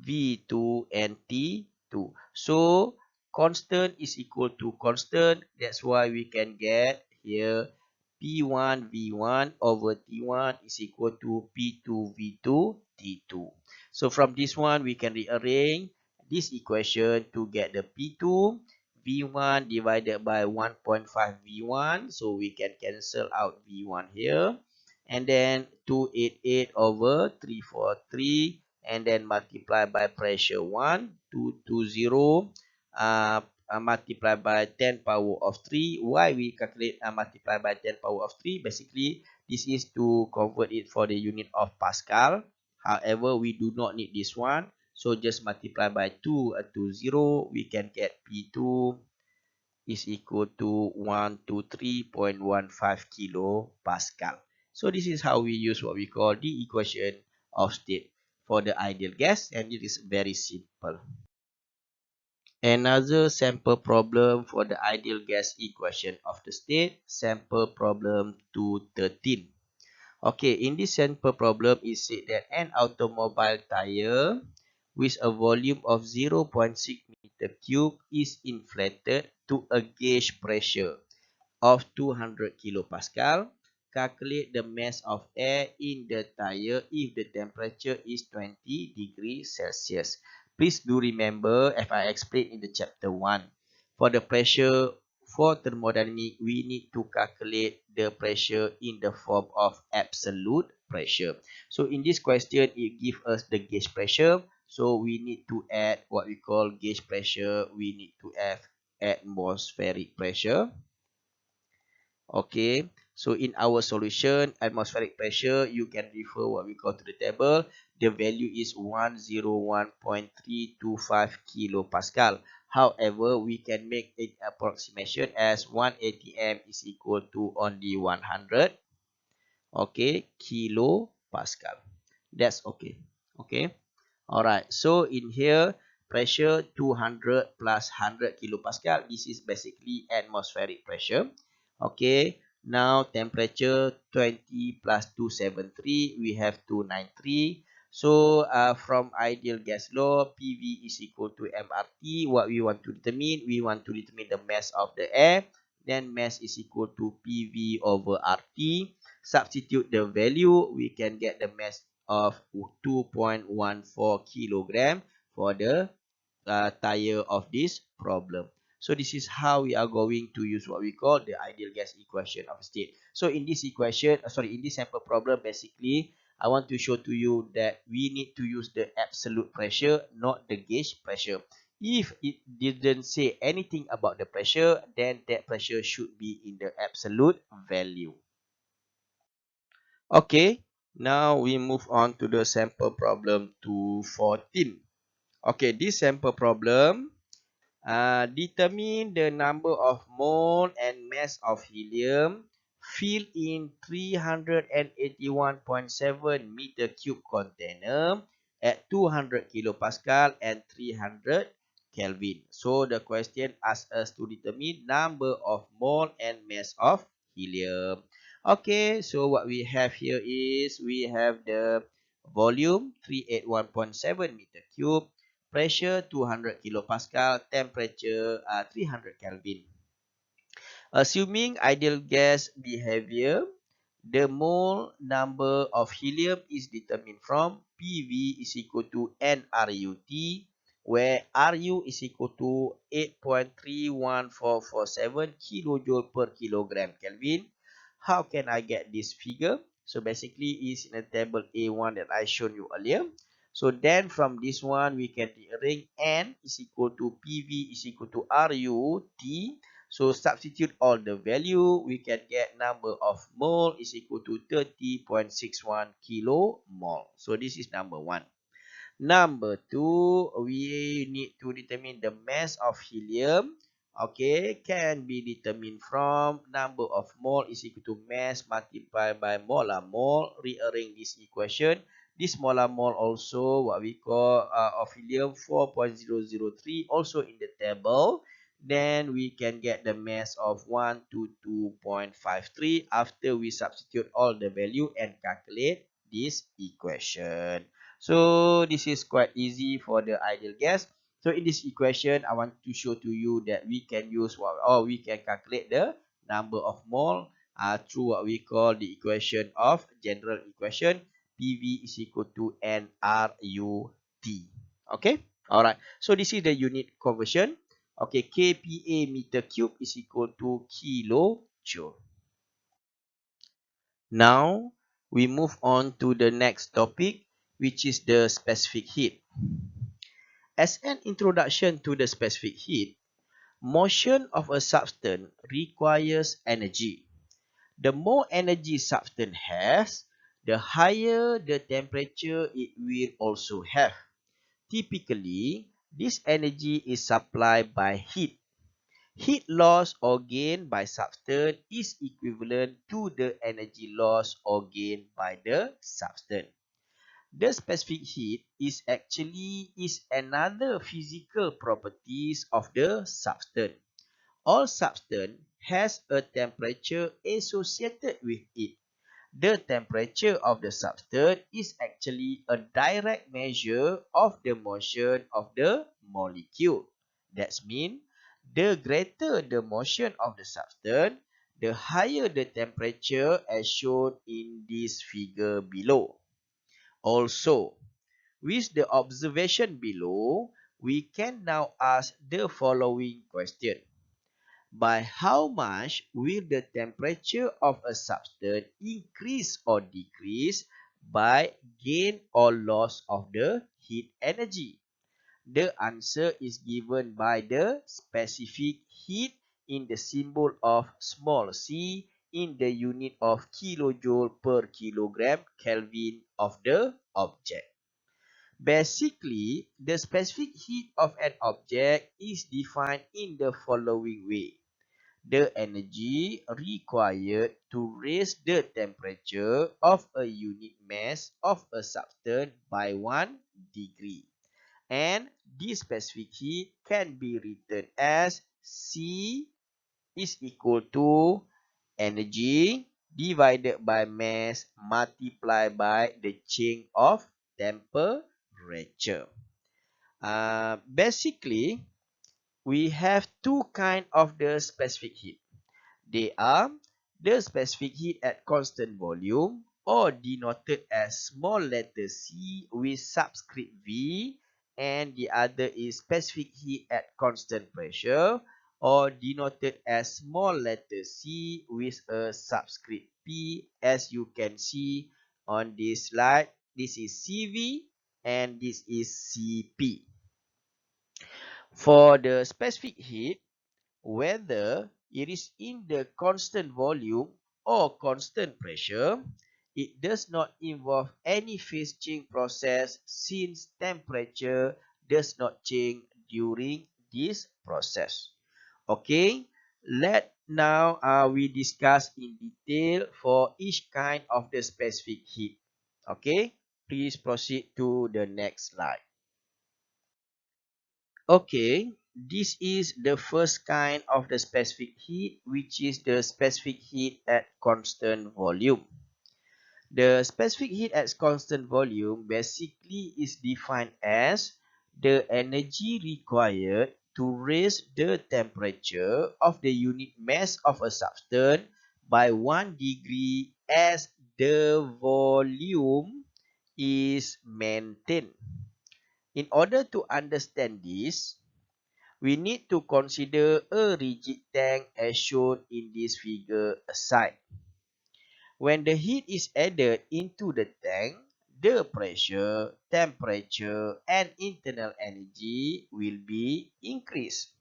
V2, and T2. So constant is equal to constant. That's why we can get here P1 V1 over T1 is equal to P2 V2 T2. So from this one, we can rearrange this equation to get the P2 V1 divided by 1.5 V1. So we can cancel out V1 here. And then 288 over 343. And then multiply by pressure 1, 220, multiply by 10 power of 3. Why we calculate multiply by 10 power of 3? Basically, this is to convert it for the unit of Pascal. However, we do not need this one. So just multiply by 2 to 0. We can get P2 is equal to 123.15 kilopascal. So this is how we use what we call the equation of state for the ideal gas, and it is very simple. Another sample problem for the ideal gas equation of the state, sample problem 213. Okay, in this sample problem, it said that an automobile tire with a volume of 0.6 meter cube is inflated to a gauge pressure of 200 kilopascal. Calculate the mass of air in the tire if the temperature is 20 degrees Celsius. Please do remember, as I explained in the chapter 1, for the pressure for thermodynamic, we need to calculate the pressure in the form of absolute pressure. So in this question, it gives us the gauge pressure. So we need to add what we call gauge pressure. We need to have atmospheric pressure. Okay, so in our solution, atmospheric pressure, you can refer what we call to the table. The value is 101.325 kilopascal. However, we can make an approximation as 1 atm is equal to only 100. Okay, kilopascal. That's okay. Okay. Alright. So in here, pressure 200 plus 100 kilopascal. This is basically atmospheric pressure. Okay, now temperature 20 plus 273, we have 293. So from ideal gas law, PV is equal to MRT. What we want to determine? We want to determine the mass of the air. Then mass is equal to PV over RT. Substitute the value, we can get the mass of 2.14 kilogram for the tire of this problem. So this is how we are going to use what we call the ideal gas equation of state. So in this equation, in this sample problem, basically, I want to show to you that we need to use the absolute pressure, not the gauge pressure. If it didn't say anything about the pressure, then that pressure should be in the absolute value. Okay, now we move on to the sample problem 214. Okay, this sample problem, determine the number of mole and mass of helium filled in 381.7 meter cube container at 200 kilopascal and 300 Kelvin. So the question asks us to determine number of mole and mass of helium. Okay, so what we have here is we have the volume 381.7 meter cube, pressure 200 kilopascal, temperature 300 Kelvin. Assuming ideal gas behavior, the mole number of helium is determined from PV is equal to nRUT, where Ru is equal to 8.31447 kilojoule per kilogram Kelvin. How can I get this figure? So basically it's in a table A1 that I shown you earlier. So then from this one we can rearrange N is equal to PV is equal to RUT. So substitute all the value, we can get number of mole is equal to 30.61 kilomole. So this is number 1. Number 2, we need to determine the mass of helium. Okay, can be determined from number of mole is equal to mass multiplied by molar mole. Rearrange this equation. This molar mole also what we call of helium 4.003, also in the table. Then we can get the mass of 122.53 after we substitute all the value and calculate this equation. So this is quite easy for the ideal gas. So in this equation, I want to show to you that we can use we can calculate the number of mole through what we call the equation of general equation. PV is equal to nRUT. Okay. Alright. So this is the unit conversion. Okay. kPa meter cube is equal to kilojoule. Now we move on to the next topic, which is the specific heat. As an introduction to the specific heat, motion of a substance requires energy. The more energy substance has, the higher the temperature it will also have. Typically, this energy is supplied by heat. Heat loss or gain by substance is equivalent to the energy loss or gain by the substance. The specific heat is actually another physical properties of the substance. All substance has a temperature associated with it. The temperature of the substance is actually a direct measure of the motion of the molecule. That means the greater the motion of the substance, the higher the temperature as shown in this figure below. Also, with the observation below, we can now ask the following question. By how much will the temperature of a substance increase or decrease by gain or loss of the heat energy? The answer is given by the specific heat in the symbol of small c in the unit of kilojoule per kilogram Kelvin of the object. Basically, the specific heat of an object is defined in the following way. The energy required to raise the temperature of a unit mass of a substance by 1 degree. And this specific heat can be written as C is equal to energy divided by mass multiplied by the change of temperature. Basically, we have two kind of the specific heat. They are the specific heat at constant volume, or denoted as small letter c with subscript V, and the other is specific heat at constant pressure, or denoted as small letter c with a subscript P, as you can see on this slide. This is CV and this is CP. For the specific heat, whether it is in the constant volume or constant pressure, it does not involve any phase change process since temperature does not change during this process. Okay, let now we discuss in detail for each kind of the specific heat. Okay, please proceed to the next slide. Okay, this is the first kind of the specific heat, which is the specific heat at constant volume. The specific heat at constant volume basically is defined as the energy required to raise the temperature of the unit mass of a substance by 1 degree as the volume is maintained. In order to understand this, we need to consider a rigid tank as shown in this figure aside. When the heat is added into the tank, the pressure, temperature, and internal energy will be increased.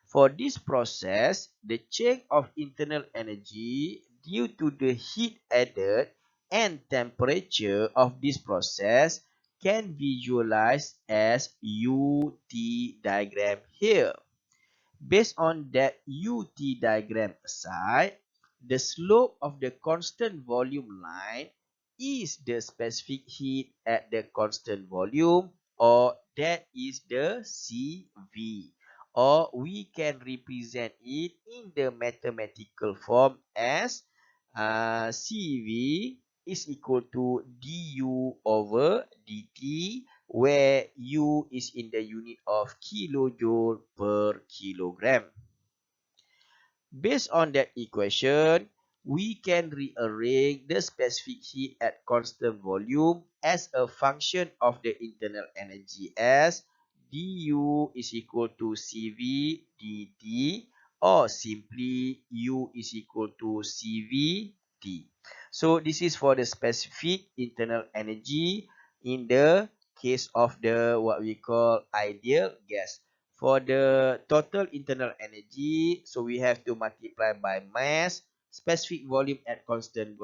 For this process, the change of internal energy due to the heat added and temperature of this process can visualized as UT diagram here. Based on that UT diagram aside, the slope of the constant volume line is the specific heat at the constant volume, or that is the CV, or we can represent it in the mathematical form as CV is equal to du over dt, where U is in the unit of kilojoule per kilogram. Based on that equation, we can rearrange the specific heat at constant volume as a function of the internal energy as du is equal to Cv dt, or simply U is equal to Cv T. So this is for the specific internal energy in the case of the what we call ideal gas. For the total internal energy, so we have to multiply by mass, specific volume at constant,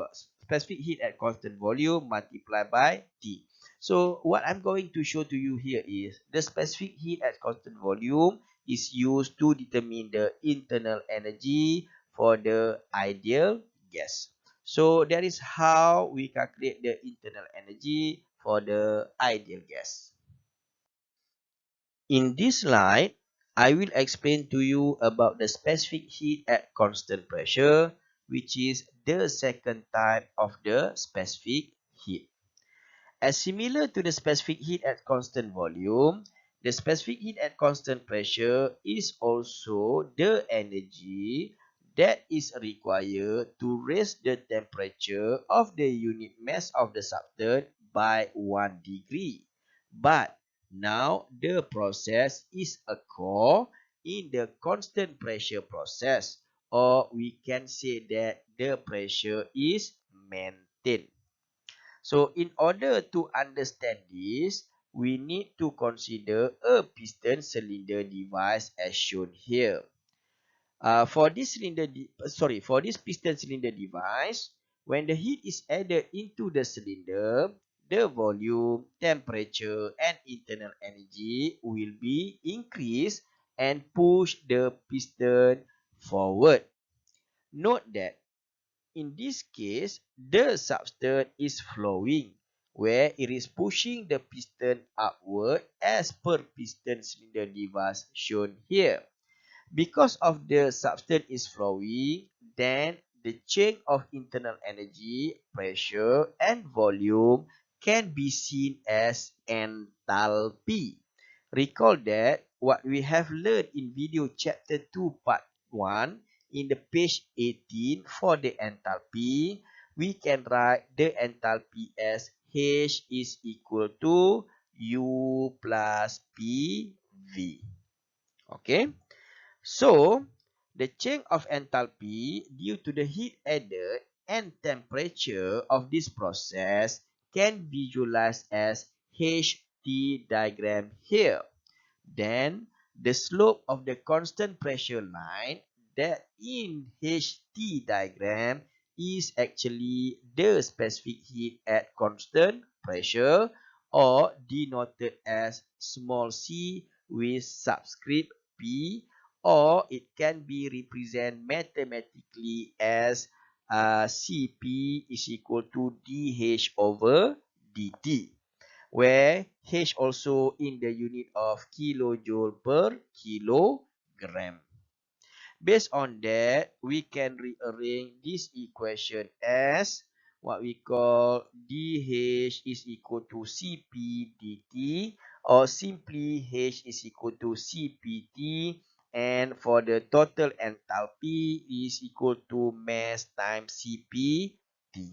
specific heat at constant volume multiplied by T. So what I'm going to show to you here is the specific heat at constant volume is used to determine the internal energy for the ideal gas. So that is how we calculate the internal energy for the ideal gas. In this slide, I will explain to you about the specific heat at constant pressure, which is the second type of the specific heat. As similar to the specific heat at constant volume, the specific heat at constant pressure is also the energy that is required to raise the temperature of the unit mass of the substance by 1 degree. But now the process is occur in the constant pressure process, or we can say that the pressure is maintained. So in order to understand this, we need to consider a piston cylinder device as shown here. For this piston cylinder device, when the heat is added into the cylinder, the volume, temperature, and internal energy will be increased and push the piston forward. Note that in this case, the substance is flowing, where it is pushing the piston upward as per piston cylinder device shown here. Because of the substance is flowing, then the change of internal energy, pressure, and volume can be seen as enthalpy. Recall that what we have learned in video chapter 2 part 1 in the page 18 for the enthalpy, we can write the enthalpy as H is equal to U plus PV. Okay. So, the change of enthalpy due to the heat added and temperature of this process can be visualized as HT diagram here. Then, the slope of the constant pressure line that in HT diagram is actually the specific heat at constant pressure, or denoted as small c with subscript P, or it can be represented mathematically as Cp is equal to dH over dt, where H also in the unit of kilojoule per kilogram. Based on that, we can rearrange this equation as what we call dH is equal to Cp dt, or simply H is equal to Cpt, and for the total enthalpy is equal to mass times Cpt.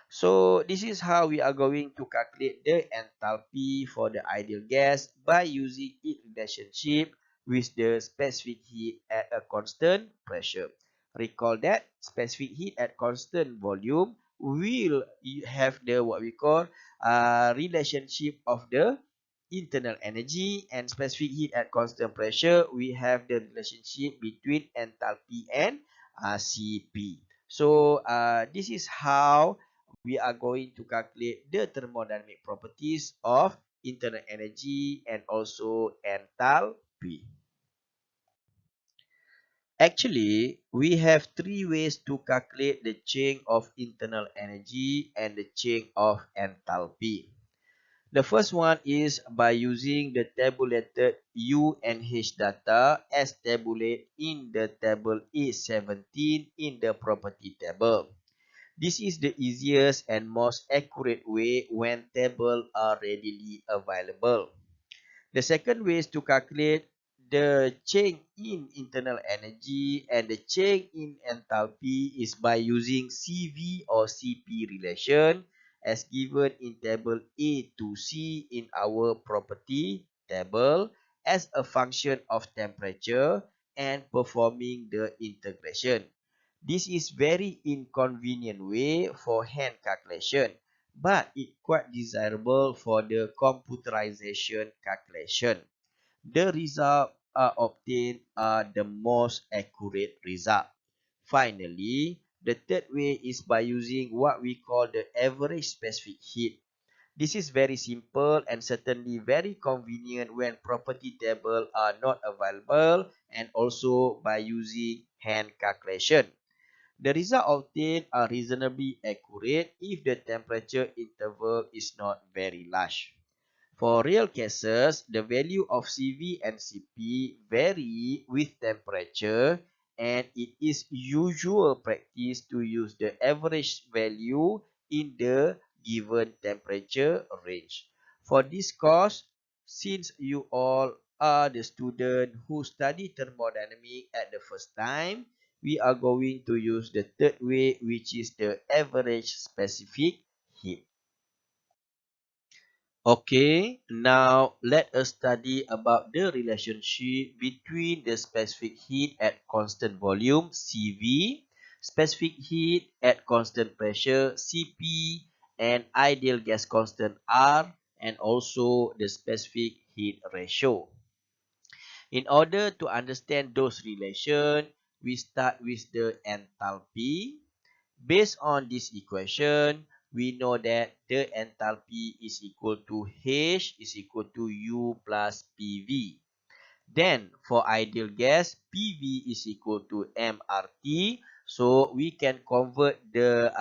So this is how we are going to calculate the enthalpy for the ideal gas by using its relationship with the specific heat at a constant pressure. Recall that specific heat at constant volume will have the what we call relationship of the internal energy, and specific heat at constant pressure we have the relationship between enthalpy and Cp. So this is how we are going to calculate the thermodynamic properties of internal energy and also enthalpy. Actually, we have three ways to calculate the change of internal energy and the change of enthalpy. The first one is by using the tabulated U and H data as tabulated in the table A17 in the property table. This is the easiest and most accurate way when tables are readily available. The second way is to calculate the change in internal energy and the change in enthalpy is by using CV or CP relation as given in table A to C in our property table as a function of temperature and performing the integration. This is very inconvenient way for hand calculation, but it quite desirable for the computerization calculation. The result obtained are the most accurate result. Finally, the third way is by using what we call the average specific heat. This is very simple and certainly very convenient when property table are not available, and also by using hand calculation. The result obtained are reasonably accurate if the temperature interval is not very large. For real cases, the value of CV and CP vary with temperature, and it is usual practice to use the average value in the given temperature range. For this course, since you all are the student who study thermodynamics at the first time, we are going to use the third way, which is the average specific heat. Okay, now let us study about the relationship between the specific heat at constant volume CV, specific heat at constant pressure CP, and ideal gas constant R, and also the specific heat ratio. In order to understand those relations, we start with the enthalpy. Based on this equation, we know that the enthalpy is equal to H is equal to U plus PV. Then, for ideal gas, PV is equal to MRT. So, we can convert the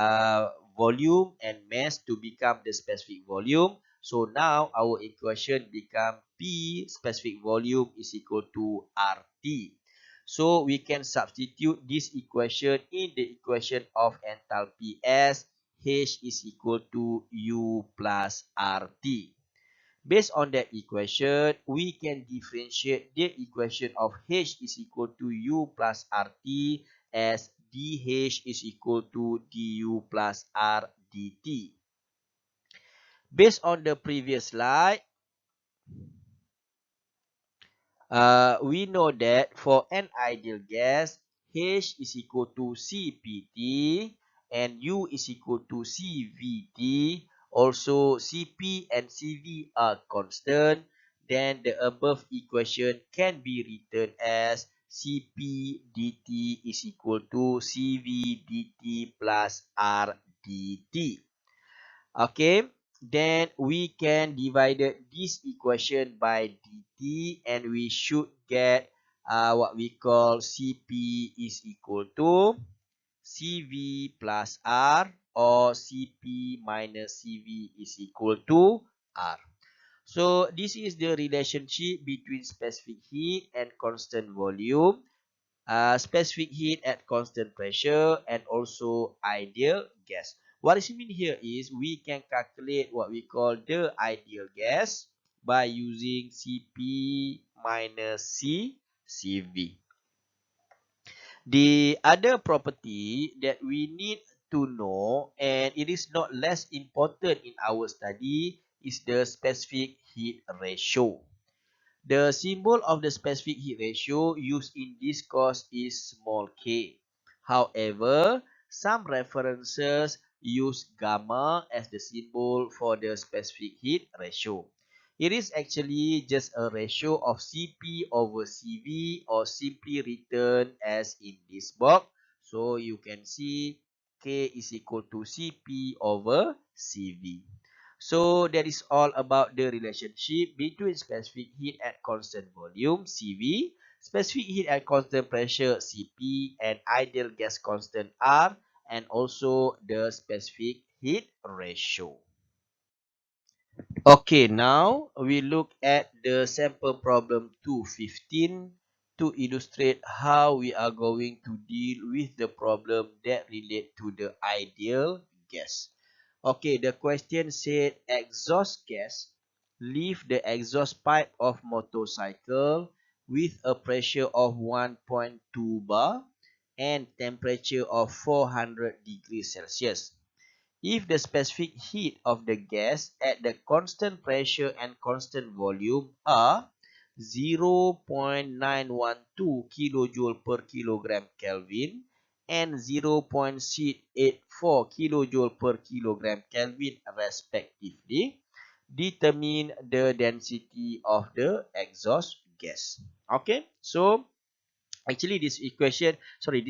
volume and mass to become the specific volume. So, now our equation become P specific volume is equal to RT. So we can substitute this equation in the equation of enthalpy as H is equal to U plus RT. Based on that equation, we can differentiate the equation of H is equal to U plus RT as dH is equal to du plus R dt. Based on the previous slide, we know that for an ideal gas, H is equal to CPT and U is equal to CVT. Also, CP and CV are constant. Then the above equation can be written as CP dt is equal to CV dt plus R dt. Okay, then we can divide this equation by dt and we should get what we call Cp is equal to Cv plus R or Cp minus Cv is equal to R. So this is the relationship between specific heat and constant volume, specific heat at constant pressure, and also ideal gas. What is mean here is we can calculate what we call the ideal gas by using Cp minus Cv. The other property that we need to know, and it is not less important in our study, is the specific heat ratio. The symbol of the specific heat ratio used in this course is small k. However, some references use gamma as the symbol for the specific heat ratio. It is actually just a ratio of Cp over Cv, or simply written as in this box. So you can see K is equal to Cp over Cv. So that is all about the relationship between specific heat at constant volume Cv, specific heat at constant pressure Cp, and ideal gas constant R, and also the specific heat ratio. Okay, now we look at the sample problem 215 to illustrate how we are going to deal with the problem that relate to the ideal gas. Okay, the question said exhaust gas leave the exhaust pipe of motorcycle with a pressure of 1.2 bar and temperature of 400 degrees Celsius. If the specific heat of the gas at the constant pressure and constant volume are 0.912 kilojoule per kilogram Kelvin and 0.684 kilojoule per kilogram Kelvin respectively, determine the density of the exhaust gas. Okay, so actually this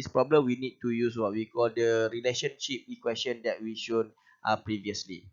problem we need to use what we call the relationship equation that we shown previously.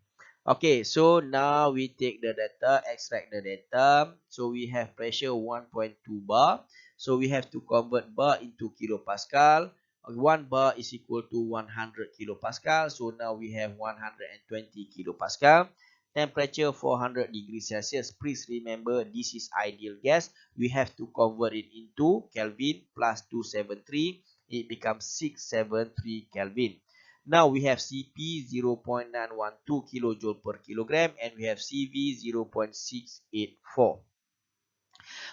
Okay, so now we take the data, extract the data. So we have pressure 1.2 bar, so we have to convert bar into kilopascal. 1 bar is equal to 100 kilopascal, so now we have 120 kilopascal. Temperature 400 degrees Celsius. Please remember this is ideal gas. We have to convert it into Kelvin plus 273. It becomes 673 Kelvin. Now we have Cp 0.912 kilojoule per kilogram and we have Cv 0.684.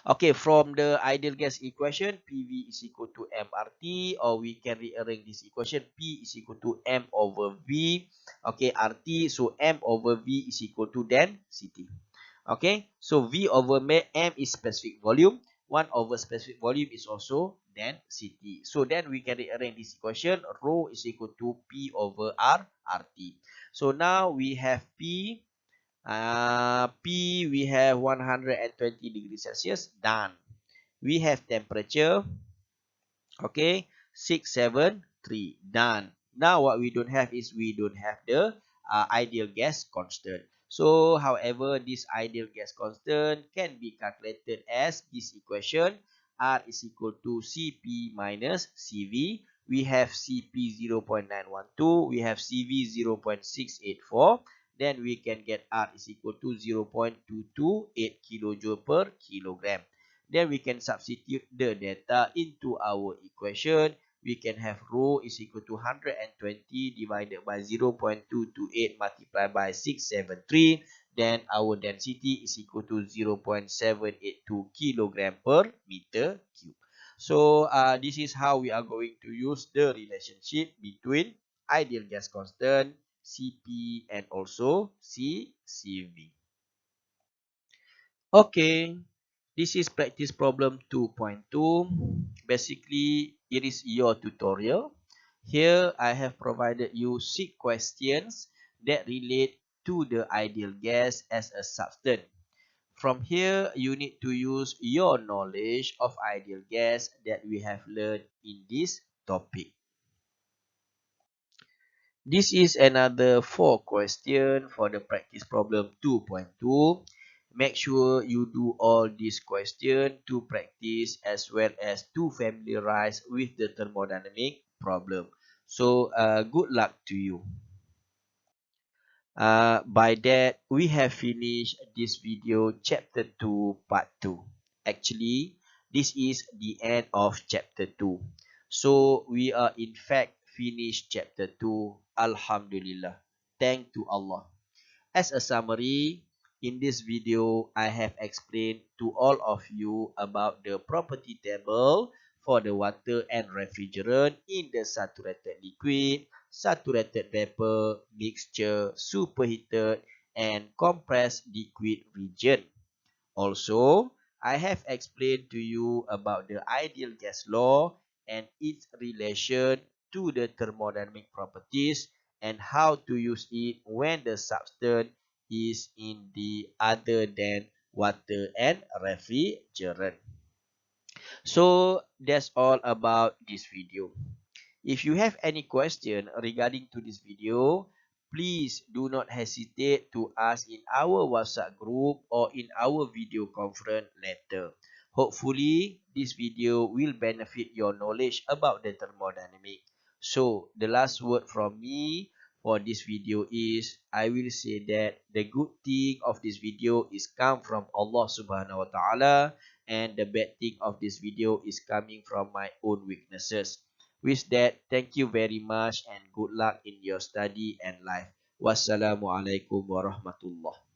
Okay, from the ideal gas equation, PV is equal to mRT, or we can rearrange this equation. P is equal to M over V. Okay, RT, so M over V is equal to density. Okay, so V over M is specific volume. 1 over specific volume is also density. So then we can rearrange this equation. Rho is equal to P over R, RT. So now we have P, we have 120 degrees Celsius, done. We have temperature, okay, 673, done. Now what we don't have is we don't have the ideal gas constant. So however, this ideal gas constant can be calculated as this equation. R is equal to Cp minus Cv. We have Cp 0.912, we have Cv 0.684. Then we can get R is equal to 0.228 kilojoule per kilogram. Then we can substitute the data into our equation. We can have rho is equal to 120 divided by 0.228 multiplied by 673. Then our density is equal to 0.782 kilogram per meter cube. So this is how we are going to use the relationship between ideal gas constant, Cp, and also Cv. Okay, this is practice problem 2.2. Basically, it is your tutorial. Here, I have provided you 6 questions that relate to the ideal gas as a substance. From here, you need to use your knowledge of ideal gas that we have learned in this topic. This is another 4 question for the practice problem 2.2. Make sure you do all these questions to practice as well as to familiarize with the thermodynamic problem. So, good luck to you. By that, we have finished this video chapter 2 part 2. Actually, this is the end of chapter 2. So, we are in fact finished chapter 2. Alhamdulillah. Thank to Allah. As a summary, in this video, I have explained to all of you about the property table for the water and refrigerant in the saturated liquid, saturated vapor, mixture, superheated, and compressed liquid region. Also, I have explained to you about the ideal gas law and its relation to the thermodynamic properties and how to use it when the substance is in the other than water and refrigerant. So that's all about this video. If you have any question regarding to this video, please do not hesitate to ask in our WhatsApp group or in our video conference later. Hopefully, this video will benefit your knowledge about the thermodynamic. So, the last word from me for this video is, I will say that the good thing of this video is come from Allah Subhanahu Wa Taala, and the bad thing of this video is coming from my own weaknesses. With that, thank you very much and good luck in your study and life. Wassalamualaikum warahmatullah.